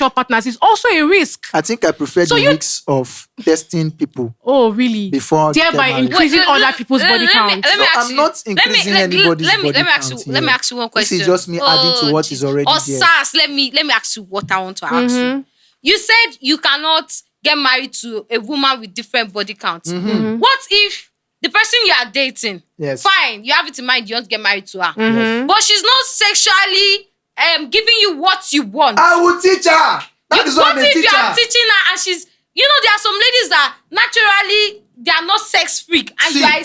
partners is also a risk. I think I prefer the mix of testing people. Oh, really? Before thereby increasing other people's body count. I'm not increasing anybody's body count. Let me ask you one question. This is just me adding to what is already there. Sas, let me ask you what I want to ask you. You said you cannot get married to a woman with different body counts. What if the person you are dating, fine, you have it in mind, you want to get married to her, but she's not sexually giving you what you want? I will teach her. That is what I'm a teacher. What if you are teaching her and she's, there are some ladies that naturally they are not sex freak, and you are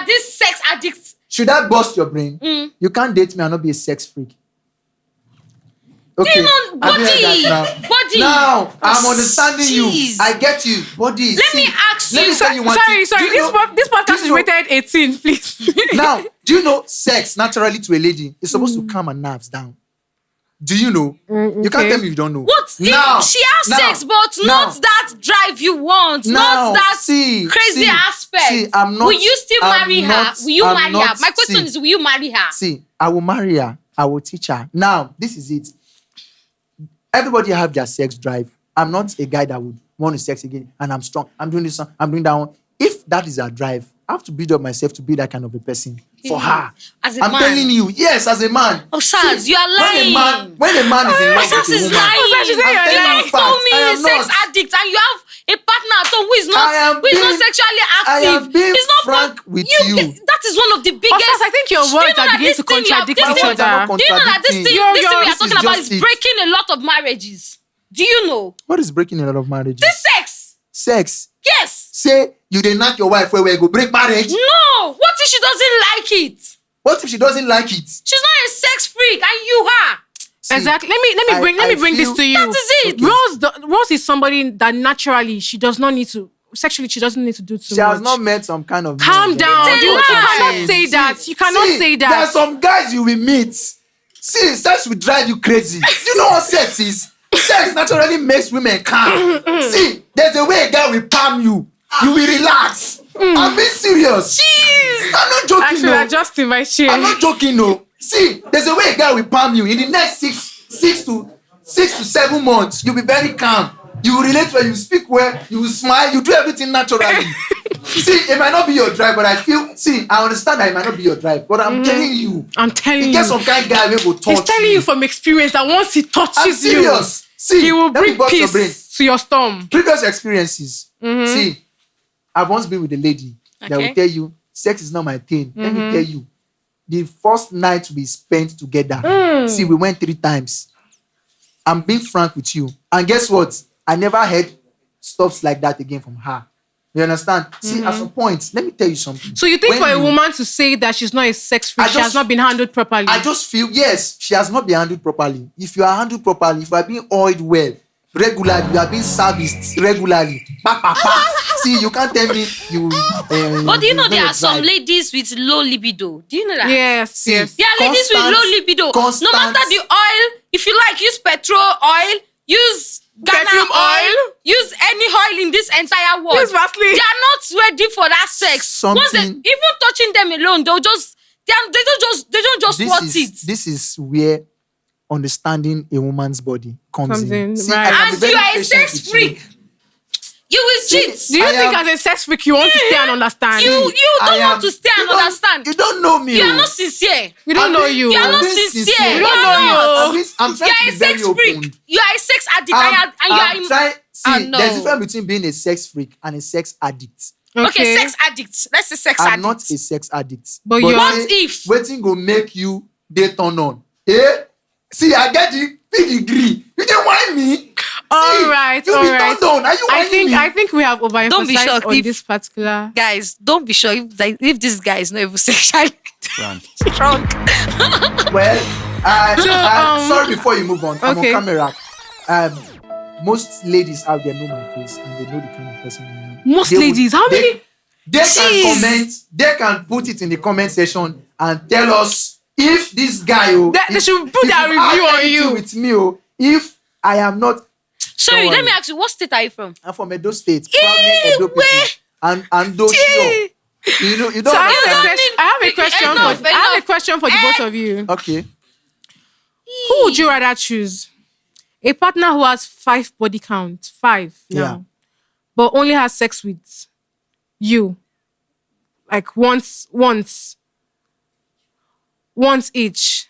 this sex addict. Should I bust your brain? You can't date me and not be a sex freak. Okay. Body. Now, I'm understanding you. I get you. Body. Let me ask you. Sorry. This podcast is rated 18, please. Now, do you know sex naturally to a lady is supposed to calm her nerves down? Do you know? You can't tell me you don't know. What? She has sex, but not that drive you want. Not that crazy aspect. Will you still marry her? Will you marry her? My question is, will you marry her? See, I will marry her. I will teach her. Now, this is it. Everybody have their sex drive. I'm not a guy that would want to sex again and I'm strong. I'm doing this one. I'm doing that one. If that is her drive, I have to build up myself to be that kind of a person for her. As a I'm man. telling you, yes, as a man. Oh, Saz, you are lying. When a man is in love Saz with a is woman, lying. You told me he's a sex addict and you have a partner at home who is not sexually active. I have been frank with you. That is one of the biggest. Osas, I think your words are beginning to contradict each other. Do you know that this thing we are talking about is breaking a lot of marriages? Do you know? What is breaking a lot of marriages? This sex. Sex? Yes. Say you dey knock your wife where we go break marriage? No. What if she doesn't like it? What if she doesn't like it? She's not a sex freak and you are. See, exactly. Let me bring this to you. That is it. Rose is somebody that naturally she does not need to sexually she doesn't need to do too She much. has not met some kind of Calm man. down. It's a You lie. cannot say that. You cannot say There are that. some guys you will meet. See, sex will drive you crazy. Do you know what sex is? Sex naturally makes women calm. See, there's a way a guy will palm you. You will relax. I'm being serious. Jeez. I'm not joking. Actually, No. adjusting my chair. I'm not joking. No. See, there's a way a guy will palm you. In the next six to 7 months, you'll be very calm. You will relate well. You speak well. You will smile. You do everything naturally. See, it might not be your drive, but I feel. See, I understand that it might not be your drive, but I'm telling you. I'm telling You you. get some kind of guy who will touch He's telling you from experience that once he I'm touches you, serious. See, he will let me bring bust your brain. peace to your storm. Previous experiences. See, I've once been with a lady that Okay. will tell you, sex is not my thing. Let me tell you, the first night we spent together, see, we went 3 times. I'm being frank with you. And guess what? I never heard stuff like that again from her. You understand? See, at some point, let me tell you something. So you think When for a you- woman to say that she's not a sex freak, I she has just- not been handled properly? I just feel, yes, she has not been handled properly. If you are handled properly, if you are being oiled well, regularly, you are being serviced regularly. Pa, pa, pa. See, you can't tell me you. But do you know it's there not are some drive. ladies with low libido? Do you know that? Yes, See, yes. There are ladies with constant- low libido. constant- No matter the oil, if you like, use petrol oil, use Ghana Perfume oil. use any oil in this entire world. Use Vaseline. They are not ready for that sex. Once they, Something- even touching them alone, they don't just want it. This is where understanding a woman's body comes in. Comes in, right. I can be And very you are a patient sex with you. freak. You will cheat. Do you I think am- as a sex freak you want to stay and understand? You I don't am- want to stay and you don't- understand. You don't know me. You are oh. not sincere. We don't I'm know being- you. You are I'm not being sincere. sincere. You don't are know you. not. I'm You trying are to a be very sex freak. open. You are a sex addict. I'm and you are trying. See, no. there's a difference between being a sex freak and a sex addict. Okay, sex addict. Let's say sex I'm addict. not a sex addict. But you're- What say, if? Waiting go make you dey turn on? See, I get the pedigree. You dey whine me? All See, right, you all be right. turned on. Are you whining me? I think we have Don't be overemphasized shocked on if- this particular. Guys, don't be sure if this guy is not even sexually Brand. strong. Well, So, sorry before you move on. I'm on okay. camera. Most ladies out there know my face and they know the kind of person I am. Most They would- ladies, how they- many? They Jeez. can comment. They can put it in the comment section and tell us if this guy. They should put if their you have review on anything you. with me. If I am not, Sorry, Don't let me worry. ask you, what state are you from? I'm from Edo State. Proudly Edo people. where? And those you don't So I understand. have a question. Enough, I have a question for the both of you. Okay. Who would you rather choose? A partner who has 5 body count, 5 now, Yeah. but only has sex with you, like once each,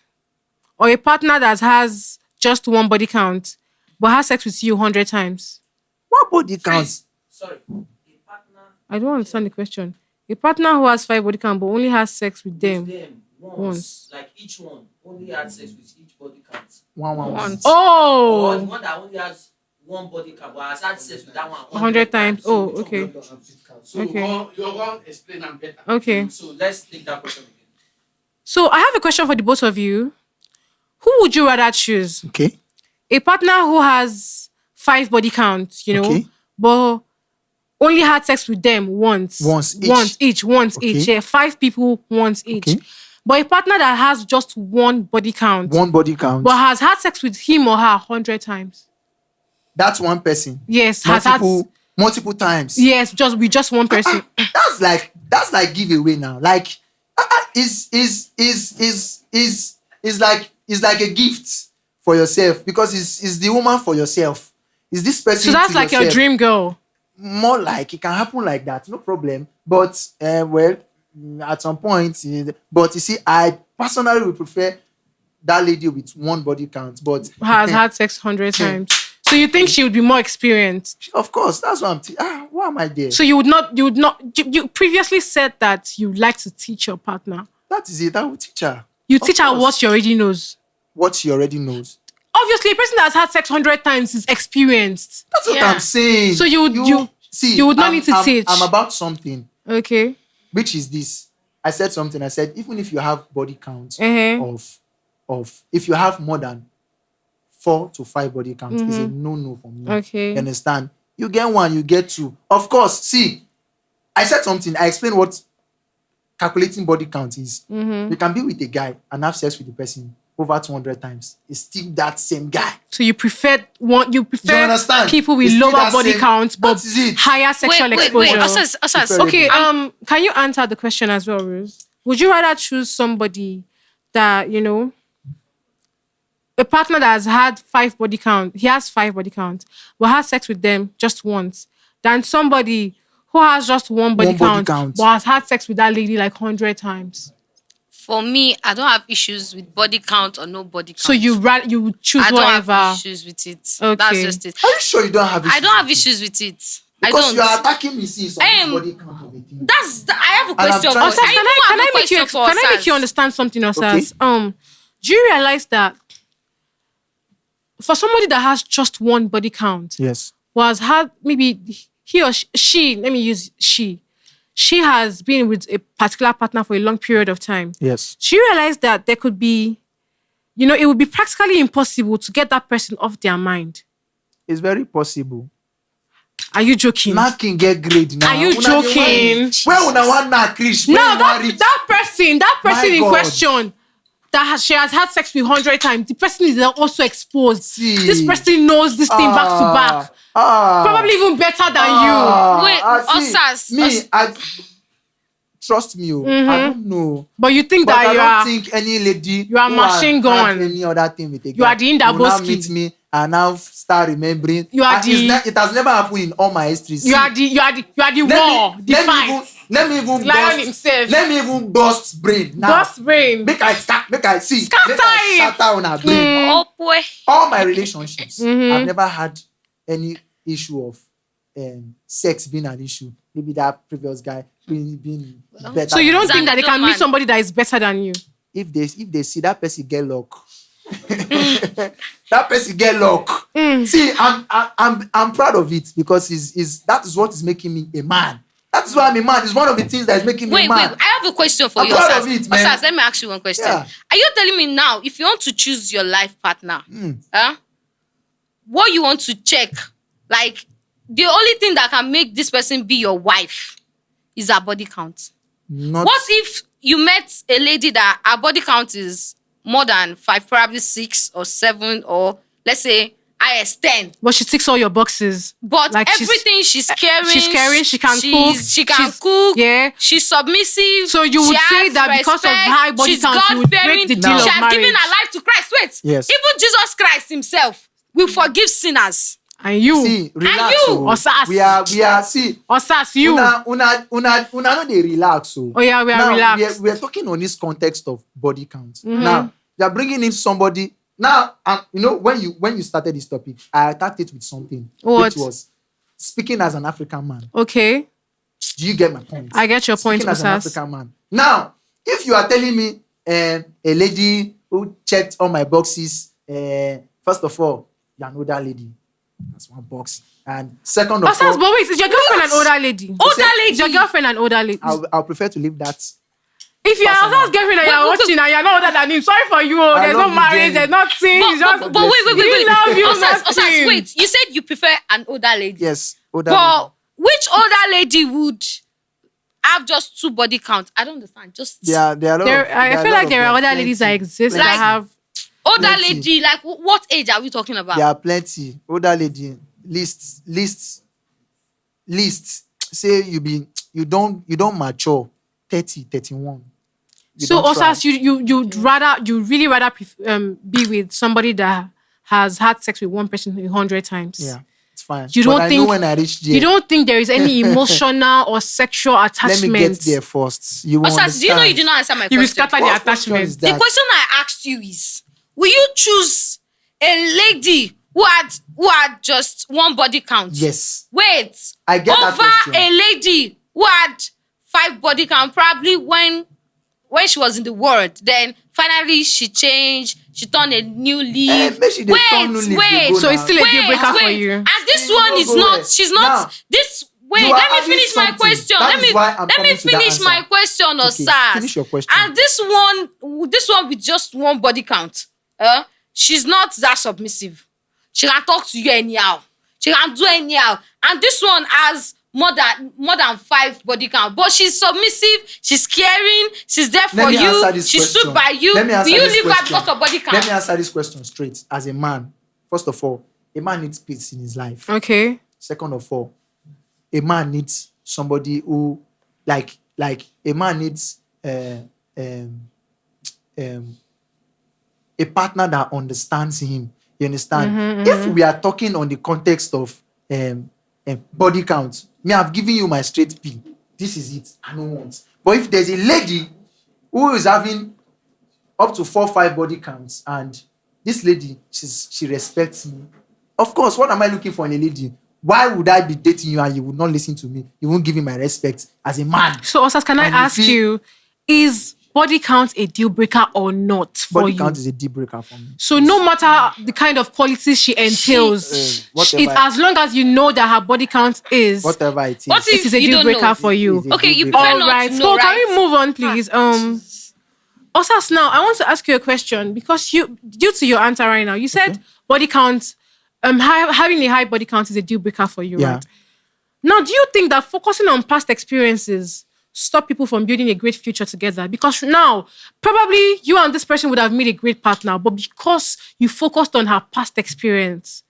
or a partner that has just 1 body count, but has sex with you 100 times. What body counts? Sorry. A partner I don't understand the question. A partner who has 5 body count, but only has sex with with them. them once, Once. like each one only had sex with each body count. One. Once. Or the Oh, one that only has one body count but has had sex with that one 100 times. So Oh, which one okay. will you count? So Okay. you're going to explain them better. okay. So let's take that question again. So I have a question for the both of you. Who would you rather choose? Okay. A partner who has 5 body counts, Okay. but only had sex with them once. Once each. Once Okay. each. Yeah, 5 people once each. Okay. But a partner that has just 1 body count, One body count. but has had sex with him or her 100 times. That's one person. Yes, has had. Multiple times. Yes, just one person. That's like giveaway now. Like is like a gift for yourself because it's the woman for yourself. Is this person? So that's to like your yourself. dream girl. More like it can happen like that, no problem. But at some point, but you see, I personally would prefer that lady with 1 body count, but Has had sex 100 times. So you think she would be more experienced? of course, that's what why am I there? So you would not. You previously said that you like to teach your partner. That is it. I will teach her You Of teach her course. what she already knows. what she already knows. Obviously, a person that has had sex 100 times is experienced. That's what Yeah. I'm saying. So you see. you would not I'm- need to I'm- teach. I'm about something, Okay. which is this. I said something. I said even if you have body count Uh-huh. of if you have more than 4 to 5 body counts, it's a no for me. Okay. You understand? You get one, you get two. Of course, see, I said something. I explained what calculating body count is. You can be with a guy and have sex with the person over 200 times. It's still that same guy. So you prefer You understand? people with It's still lower that body same- counts but that is it. higher sexual Wait. exposure. Osas. Okay, can you answer the question as well, Rose? Would you rather choose somebody that, a partner that has had 5 body count, he has 5 body count, but has sex with them just once, than somebody who has just one body, count, but has had sex with that lady like 100 times? For me, I don't have issues with body count or no body count. So you would choose I don't whatever. have issues with it. Okay. That's just it. Are you sure you don't have issues? I don't have with it? issues with it. Because I you are don't. attacking me, see, some body count of a thing. I have a I'm question for trying you. to- Osas, can I make you Osas? understand something, Osas? Okay. Do you realize that for somebody that has just one body count, Yes. was had maybe he or she, let me use she has been with a particular partner for a long period of time. Yes. She realized that there could be, it would be practically impossible to get that person off their mind. It's very possible. Are you joking? Now can get grade now. Are you joking? Where una want knock Chris? No, that person My in God. question she has had sex with 100 times. The person is also exposed. See. This person knows this thing back to back. Probably even better than Wait, see, Osas. I trust me. I don't know. you. But you think But that I you don't are think any lady you are who has machine had gun. any other thing with a You are the guy will now Indaboski. meet me and now start remembering. You are And it has never happened in all my history. you are the war, the fight. Let me even Lion bust. himself. Let me even bust brain now. Bust brain. Make I see. Scatter Make I it. shatter on her brain. Oh boy. All my relationships, I've never had any issue of sex being an issue. Maybe that previous guy being better. So you don't than think that they can man. meet somebody that is better than you? if they see that person get luck, that person get luck. See, I'm proud of it because that is what is making me a man. That is why I'm a man. It's one of the things that is making me a Wait. man. I have a question for I'm you, proud Osas. of it, man. Osas, let me ask you one question. Yeah. Are you telling me now, if you want to choose your life partner, what you want to check, like the only thing that can make this person be your wife is her body count? Not, What if you met a lady that her body count is more than 5, probably 6 or 7, or let's say IS 10? But she ticks all your boxes. But Like everything she's caring, she can cook. She can cook. Yeah. She's submissive. So you would she say has that because of respect, high body she's count, you would break God-fearing, the deal of She has given marriage. her life to Christ. Wait. Yes. Even Jesus Christ himself will forgive sinners. And you, see, relax. you, oh. Osas. We are see. Osas, you. Una no dey relax. So. Oh yeah, we are Now, relaxed. we are talking on this context of body count. Now, you are bringing in somebody. Now, when you started this topic, I attacked it with something, What? which was speaking as an African man. Okay, Do you get my point? I get your point, Speaking as an Osas. African man. Now, if you are telling me a lady who checked all my boxes, first of all, you're an older lady. That's one box. And second of Osas, all, but wait, is your girlfriend an older lady? Older lady. Is your girlfriend an older lady? I'll prefer to leave that. If you're personal. Osas' girlfriend and you're watching and you're not older than him, sorry for you. I There's love no you, marriage, Jenny. there's nothing. it's just- But wait. We love you, Osas, nothing. wait. You said you prefer an older lady. Yes, older But which older lady would have just 2 body count? I don't understand. Just lady. There are a lot of- I there feel a lot like of there are them, other ladies that plenty. exist Plenty. that have. older plenty. lady. Like what age are we talking about? There are plenty. Older lady. List. Say you don't mature. 30, 31. You So don't try. Osas, you really rather be with somebody that has had sex with one person 100 times. Yeah, it's fine. You But don't I think know when I reach there. you don't think there is any emotional or sexual Let attachment? me get there first. You will Osas, do you know you understand. did not answer my You will question? scatter the What question attachment. is The that? question I asked you is, will you choose a lady who had just one body count? Yes. Wait. I get that over question. a lady who had 5 body count, probably when she was in the world. Then finally she changed. She turned a new leaf. make she dey turn new leaf dey go So it's now. still a deal breaker for wait. you. And this You one no is go not. where? She's Now, not. This. Wait. you are Let me adding finish my something. question. That Let is why I'm me coming to that finish my answer. question, Okay, Osas. finish your question. And this one with just one body count. She's not that submissive. She can talk to you anyhow. She can do anyhow. And this one has more than 5 body count. But she's submissive, she's caring, she's there for you, she stood by you. Will you leave her because of body count? Let me answer this question straight. As a man, first of all, a man needs peace in his life. Okay. Second of all, a man needs somebody who, like a man needs a partner that understands him. You understand? If we are talking on the context of body count, me, I've given you my straight pill. This is it. I don't want. But if there's a lady who is having up to 4 or 5 body counts, and this lady, she respects me. Of course, what am I looking for in a lady? Why would I be dating you and you would not listen to me? You won't give me my respect as a man. So, Osas, can I ask you, is body count a deal breaker or not for Body you? count is a deal breaker for me. So no matter the kind of qualities she entails, whatever. as long as you know that her body count is, Whatever it is. What it if is a you deal don't breaker know? for you. It is a Okay, deal you breaker. prefer All not right. to So know, can we right? move on, please? Osas, now I want to ask you a question because due to your answer right now, you said body count, having a high body count is a deal breaker for you, Yeah. right? Now, do you think that focusing on past experiences stop people from building a great future together? Because now, probably you and this person would have made a great partner, but because you focused on her past experience,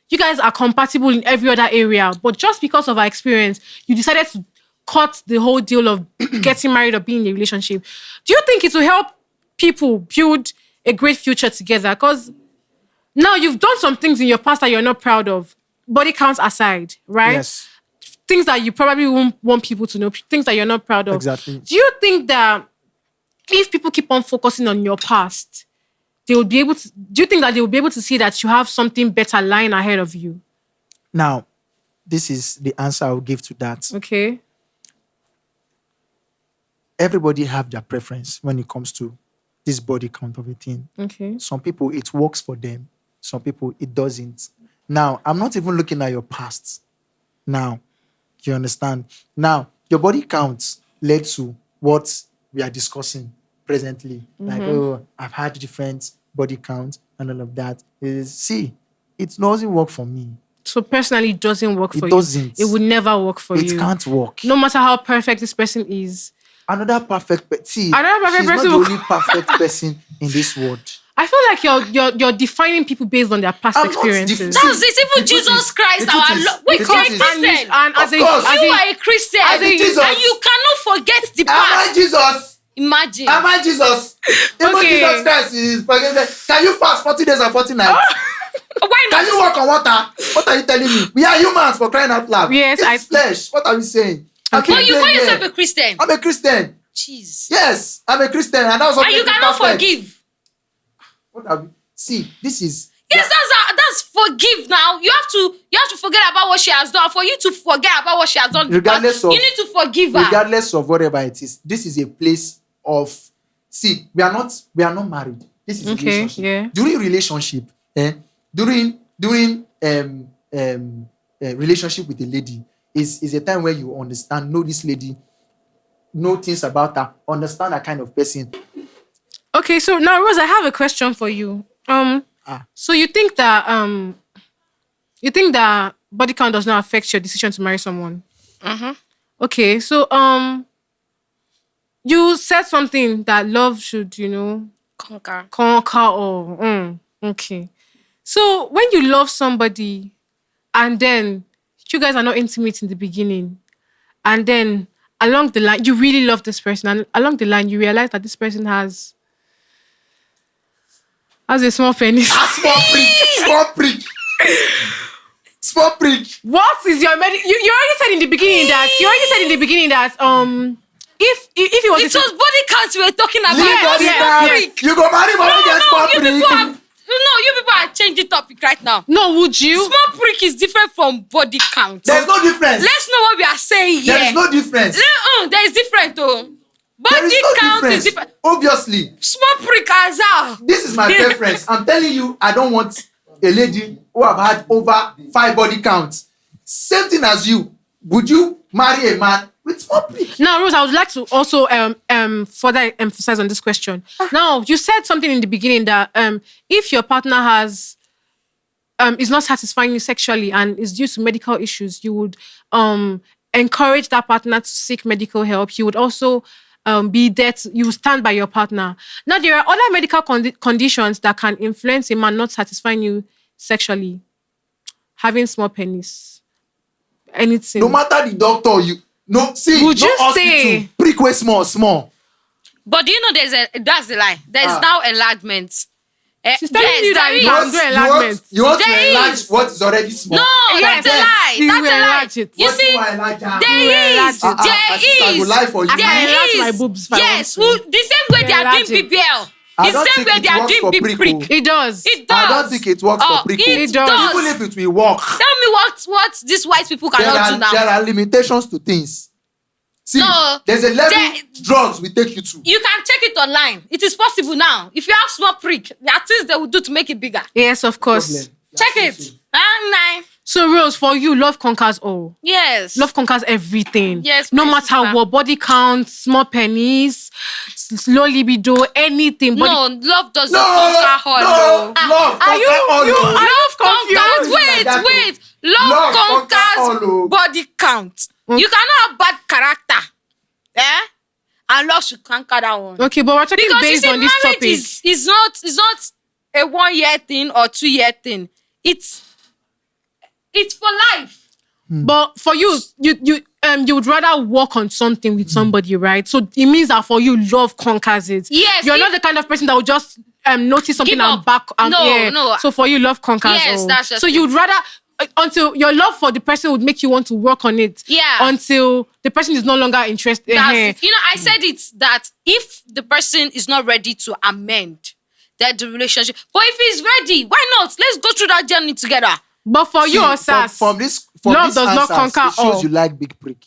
you guys are compatible in every other area, but just because of her experience, you decided to cut the whole deal of getting married or being in a relationship. Do you think it will help people build a great future together? Because now you've done some things in your past that you're not proud of, body counts aside, right? Yes. Things that you probably won't want people to know, things that you're not proud of. Exactly. Do you think that if people keep on focusing on your past, they will be able to, do you think that they will be able to see that you have something better lying ahead of you? Now, this is the answer I'll give to that. Okay. Everybody have their preference when it comes to this body count of a thing. Okay. Some people, it works for them. Some people, it doesn't. Now, I'm not even looking at your past. Now, you understand? Now, your body count led to what we are discussing presently. Like, I've had different body counts and all of that. It doesn't work for me. So personally, it doesn't work for It you. doesn't. It would never work for you. It can't work. No matter how perfect this person is. Another perfect person. See, Another perfect she's person not will- the only perfect person in this world. I feel like you're defining people based on their past I'm not experiences. defining- That's it. Even The truth Jesus is- Christ, the truth our is- Lord. Wait, the you're a truth is- Christian. And as Of a, course. as You a, are a Christian. as a- Jesus. And you cannot forget the Am I past. Jesus? Imagine. Am I Jesus? Even Okay. Jesus Christ is forgiven. Can you fast 40 days and 40 nights? Why Can not? you walk on water? What are you telling me? We are humans, for crying out loud. Yes, This is flesh. What are we saying? Okay. But you call yourself a a Christian. I'm a Christian. Jeez. Yes, I'm a Christian, and that's what And you makes me cannot perfect. forgive. What are we? See, this is. Yes, that's forgive now. You have to forget about what she has done. For you to forget about what she has done, Regardless of- you need to forgive her. Regardless of whatever it is, this is a place of. See, we are not married. This is a Okay, relationship. yeah. During relationship, during relationship with a lady is a time where you understand, know this lady, know things about her, understand her kind of person. Okay, so now Rose, I have a question for you. So you think that body count does not affect your decision to marry someone? Okay, so you said something that love should, Conquer. conquer all. Okay. So when you love somebody and then you guys are not intimate in the beginning, and then along the line, you really love this person, and along the line, you realize that this person has a small penis. Small prick. What is your you already said in the beginning that if it was It was body count we were talking about. Leave Yes, body yes, count. yes. You go marry but No, you get small you prick. people are changing topic right now. no, would you? Small prick is different from body count. There's no difference. Let's know what we are saying here. There is no difference. There is different though. There Body is no count difference. is different. Obviously, Small prick as well. this is my preference. I'm telling you, I don't want a lady who have had over 5 body counts. Same thing as you. Would you marry a man with small prick? Now, Rose, I would like to also further emphasize on this question. Now, you said something in the beginning that if your partner has is not satisfying you sexually and is due to medical issues, you would encourage that partner to seek medical help. You would also be there. You stand by your partner. Now, there are other medical conditions that can influence a man not satisfying you sexually. Having small penis, anything. No matter the doctor, would you hospital, stay? prick way small. But do you know that's the lie? There's now enlargement. She's telling you that you there can is. do enlargement. You want to There enlarge is. what is already small? No, Yes, that's a lie. you That's will a lie. enlarge it. You What do see, I enlarge? there is. I will lie for you. I can There enlarge is. my boobs if I Yes, want to. the same way they are Enlarge doing it. BBL. I The don't same think way it they are works doing for big prick, prick. oh. It does. It does. I don't think it works for prick. It It does. does. Even if it will work, Tell me what these white people cannot do now. there are limitations to things. See, No, there's a level there- drugs will take you to. You can check it online. It is possible now. If you have small prick, there are things they will do to make it bigger. Yes, of course. Problem. Check it. Nine. So, Rose, for you, love conquers all. Yes. Love conquers everything. Yes, No my matter sister. what, body count, small penis, low libido, anything. Body... No, love doesn't No, conquer all. no, no. love Are you, conquer all, you oh. are you Love conquers. confused? Like that, Wait. Love Love conquer all, oh. conquers body count. You cannot have bad character. And love should conquer that one. Okay, but we're talking Because you based see, on this marriage topic. is not a 1 year thing or 2 year thing. It's for life. But for you would rather work on something with somebody, right? So it means that for you, love conquers it. Yes, You're if- not the kind of person that would just notice something Give and up. back. And, No, yeah. no. So for you, love conquers Yes, all. that's just so it. you'd rather until your love for the person would make you want to work on it. Yeah. Until the person is no longer interested. That's, I said it that if the person is not ready to amend that the relationship, but if he's ready, why not? Let's go through that journey together. But for See, you, Osas, from this love does not answers, conquer it shows all. you like big prick.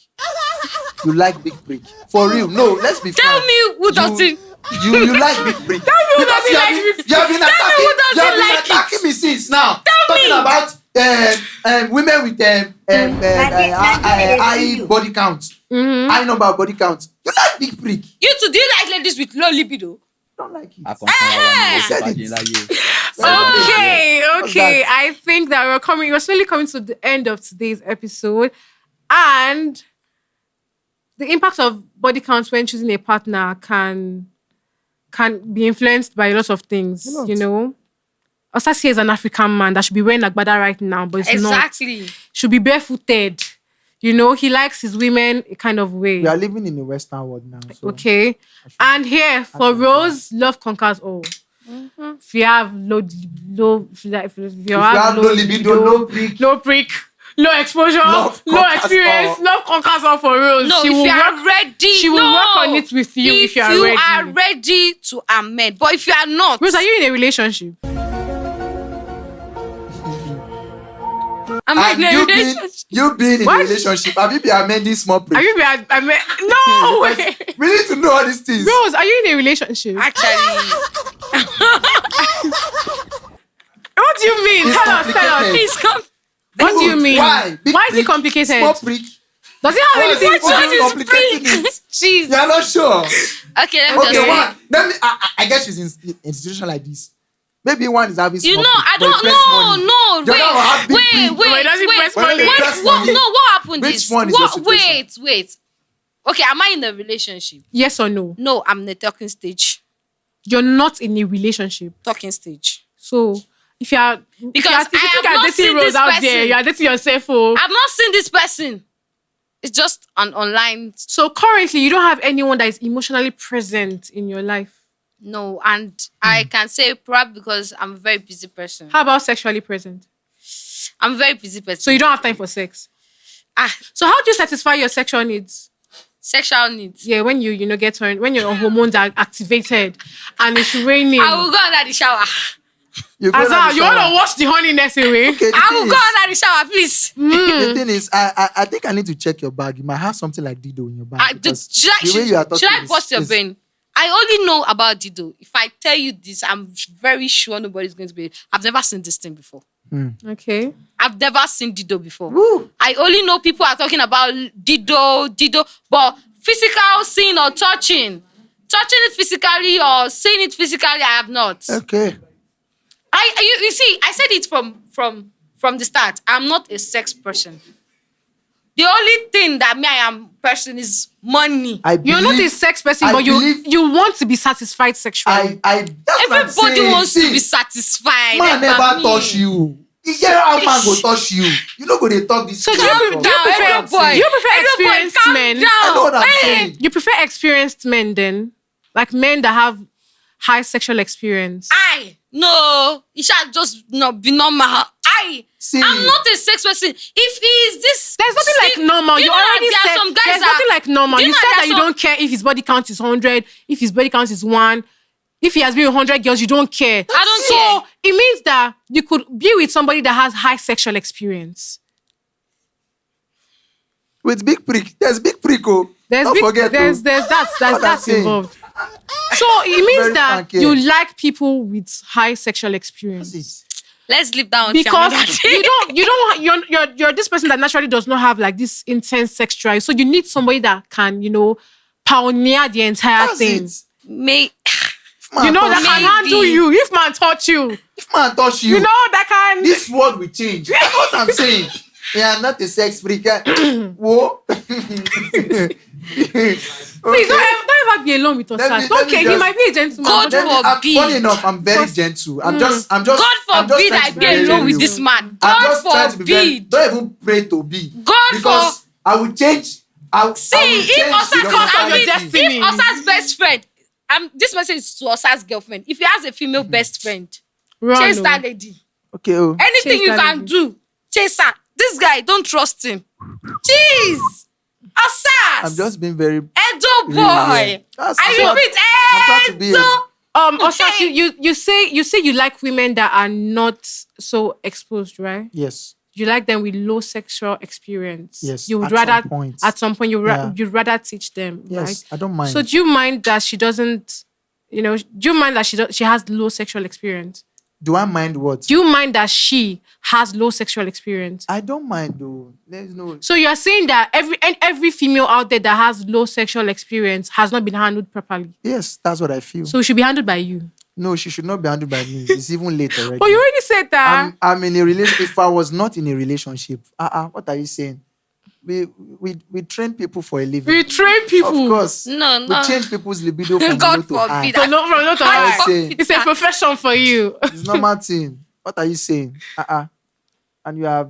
You like big prick. For real. No, let's be Tell frank. me who doesn't. You like big prick. Tell me who doesn't like big You have been Tell me who doesn't like it. attacking me since now. Tell Talking me. about women with high body count. High number of body count. You like big prick. You too, do you like ladies with low libido? Don't like it. Said Okay. What's that? I think that we're slowly coming to the end of today's episode. And the impact of body count when choosing a partner can be influenced by a lot of things, A lot. you know. Osasi is an African man that should be wearing agbada right now, but it's not. Exactly. Should be barefooted. You know, he likes his women a kind of way. We are living in the Western world now. So Okay. And here for Rose, love conquers all. If you have low, if you if you have low libido, low prick, no exposure, Love no conquers experience, all. love conquers all for Rose. No, She if will you are work- ready, she will no. work on it with you if you are ready. are ready to amend. But if you are not, Rose, are you in a relationship? am I and in a you relationship? being in What? a relationship, have you been amending small prick? Are you? No way. We need to know all these things. Rose, are you in a relationship? Actually, What do you mean? It's Tell us. complicated. please come. What do you mean? Why? Big Why is it prick, complicated? Small prick. Does it have anything What to is do with complicating it? Jeez. You are not sure. Okay, let me Okay, just one. Let me. I guess she's in a situation like this. Maybe one is having. You small know, prick, I but it don't press money. know. The other one have big prick. Wait, does it press When money? they press money, What happened which is one is your situation? wait. Okay, am I in a relationship? Yes or no? No, I'm in the talking stage. You're not in a relationship. Talking stage. So if you are, Because if you I think have you're not dating seen Rose this out person. there, you are dating yourself. Oh. I've not seen this person. It's just an online. So currently, you don't have anyone that is emotionally present in your life. No, and I can say probably because I'm a very busy person. How about sexually present? I'm a very busy person. So you don't have time for sex. So how do you satisfy your sexual needs? Sexual needs. Yeah, when you get turned, when your hormones are activated and it's raining. I will go under the shower. You go Azar, down the you want shower. to wash the honeyness away? Okay, the I thing will is- go under the shower, please. The thing is, I think I need to check your bag. You might have something like Dido in your bag. because the way you are talking should I is- bust your is- brain? I only know about Dido. If I tell you this, I'm very sure nobody's going to be. I've never seen this thing before. Okay. I've never seen Dido before. Woo. I only know people are talking about Dido, but physical seeing or touching it physically or seeing it physically, I have not. Okay. You see, I said it from the start. I'm not a sex person. The only thing that me I am person is money. You're not a sex person, but you want to be satisfied sexually. Everybody wants to be satisfied. Man never touch you. You get how man go touch you. You know go they talk this. So do you prefer experienced men? I know what I'm saying. You prefer experienced men then? Like men that have high sexual experience? No, it shall just not be normal. I'm not a sex person. If he is this, there's nothing like normal. You already said there's nothing like normal. You said that you don't care if his body count is 100, if his body count is 1. If he has been with 100 girls, you don't care. I don't care. So it means that you could be with somebody that has high sexual experience. With big prick. There's big prick. There's that's involved. So it means that you like people with high sexual experience. Let's leave that on because you're this person that naturally does not have like this intense sex drive. So you need somebody that can, pioneer the entire thing. That can handle you. If man touch you. That can. This world will change. You know what I'm saying? Yeah, I'm not a sex freak. Whoa. Please don't ever be alone with us. Okay, he might be a gentleman. God forbid. Funny enough, I'm very gentle. I'm just. God forbid I be alone with this man. God forbid. Don't even pray to be. Because I will change. If Osa's best friend, this message is to Osa's girlfriend. If he has a female best friend, chase that lady. Okay. Anything you can do, chase her. This guy, don't trust him. Jeez. Osas. I'm just being very Edo boy. I repeat, Edo. Osas, you say you like women that are not so exposed, right? Yes. You like them with low sexual experience. Yes. You would at some point you'd rather teach them, yes, right? I don't mind. So do you mind that she doesn't, do you mind that she has low sexual experience? Do I mind what? Do you mind that she has low sexual experience? I don't mind though. There's no. So you're saying that every female out there that has low sexual experience has not been handled properly? Yes, that's what I feel. So she should be handled by you? No, she should not be handled by me. It's even late already. But you already said that. I'm in a relationship. If I was not in a relationship, what are you saying? We train people for a living. We train people. Of course. No. We change people's libido from God low to high. forbid. It's a profession for you. It's normal thing. What are you saying? And you are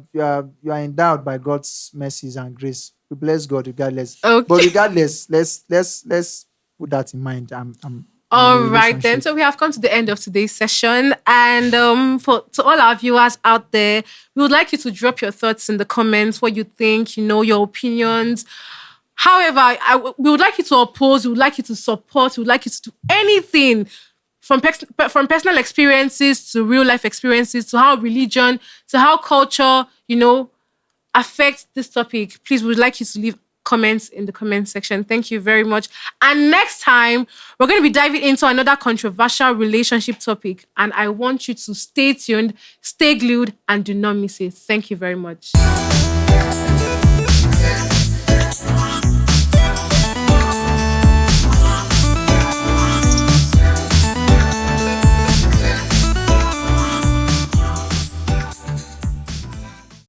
endowed by God's mercies and grace. We bless God regardless. Okay. But regardless, let's put that in mind. I'm all right then. So we have come to the end of today's session, and to all our viewers out there, we would like you to drop your thoughts in the comments, what you think, your opinions. However, we would like you to oppose, we would like you to support, we would like you to do anything from personal experiences to real life experiences to how religion to how culture, affects this topic. Please, we would like you to leave comments in the comment section. Thank you very much. And next time, we're going to be diving into another controversial relationship topic. And I want you to stay tuned, stay glued, and do not miss it. Thank you very much.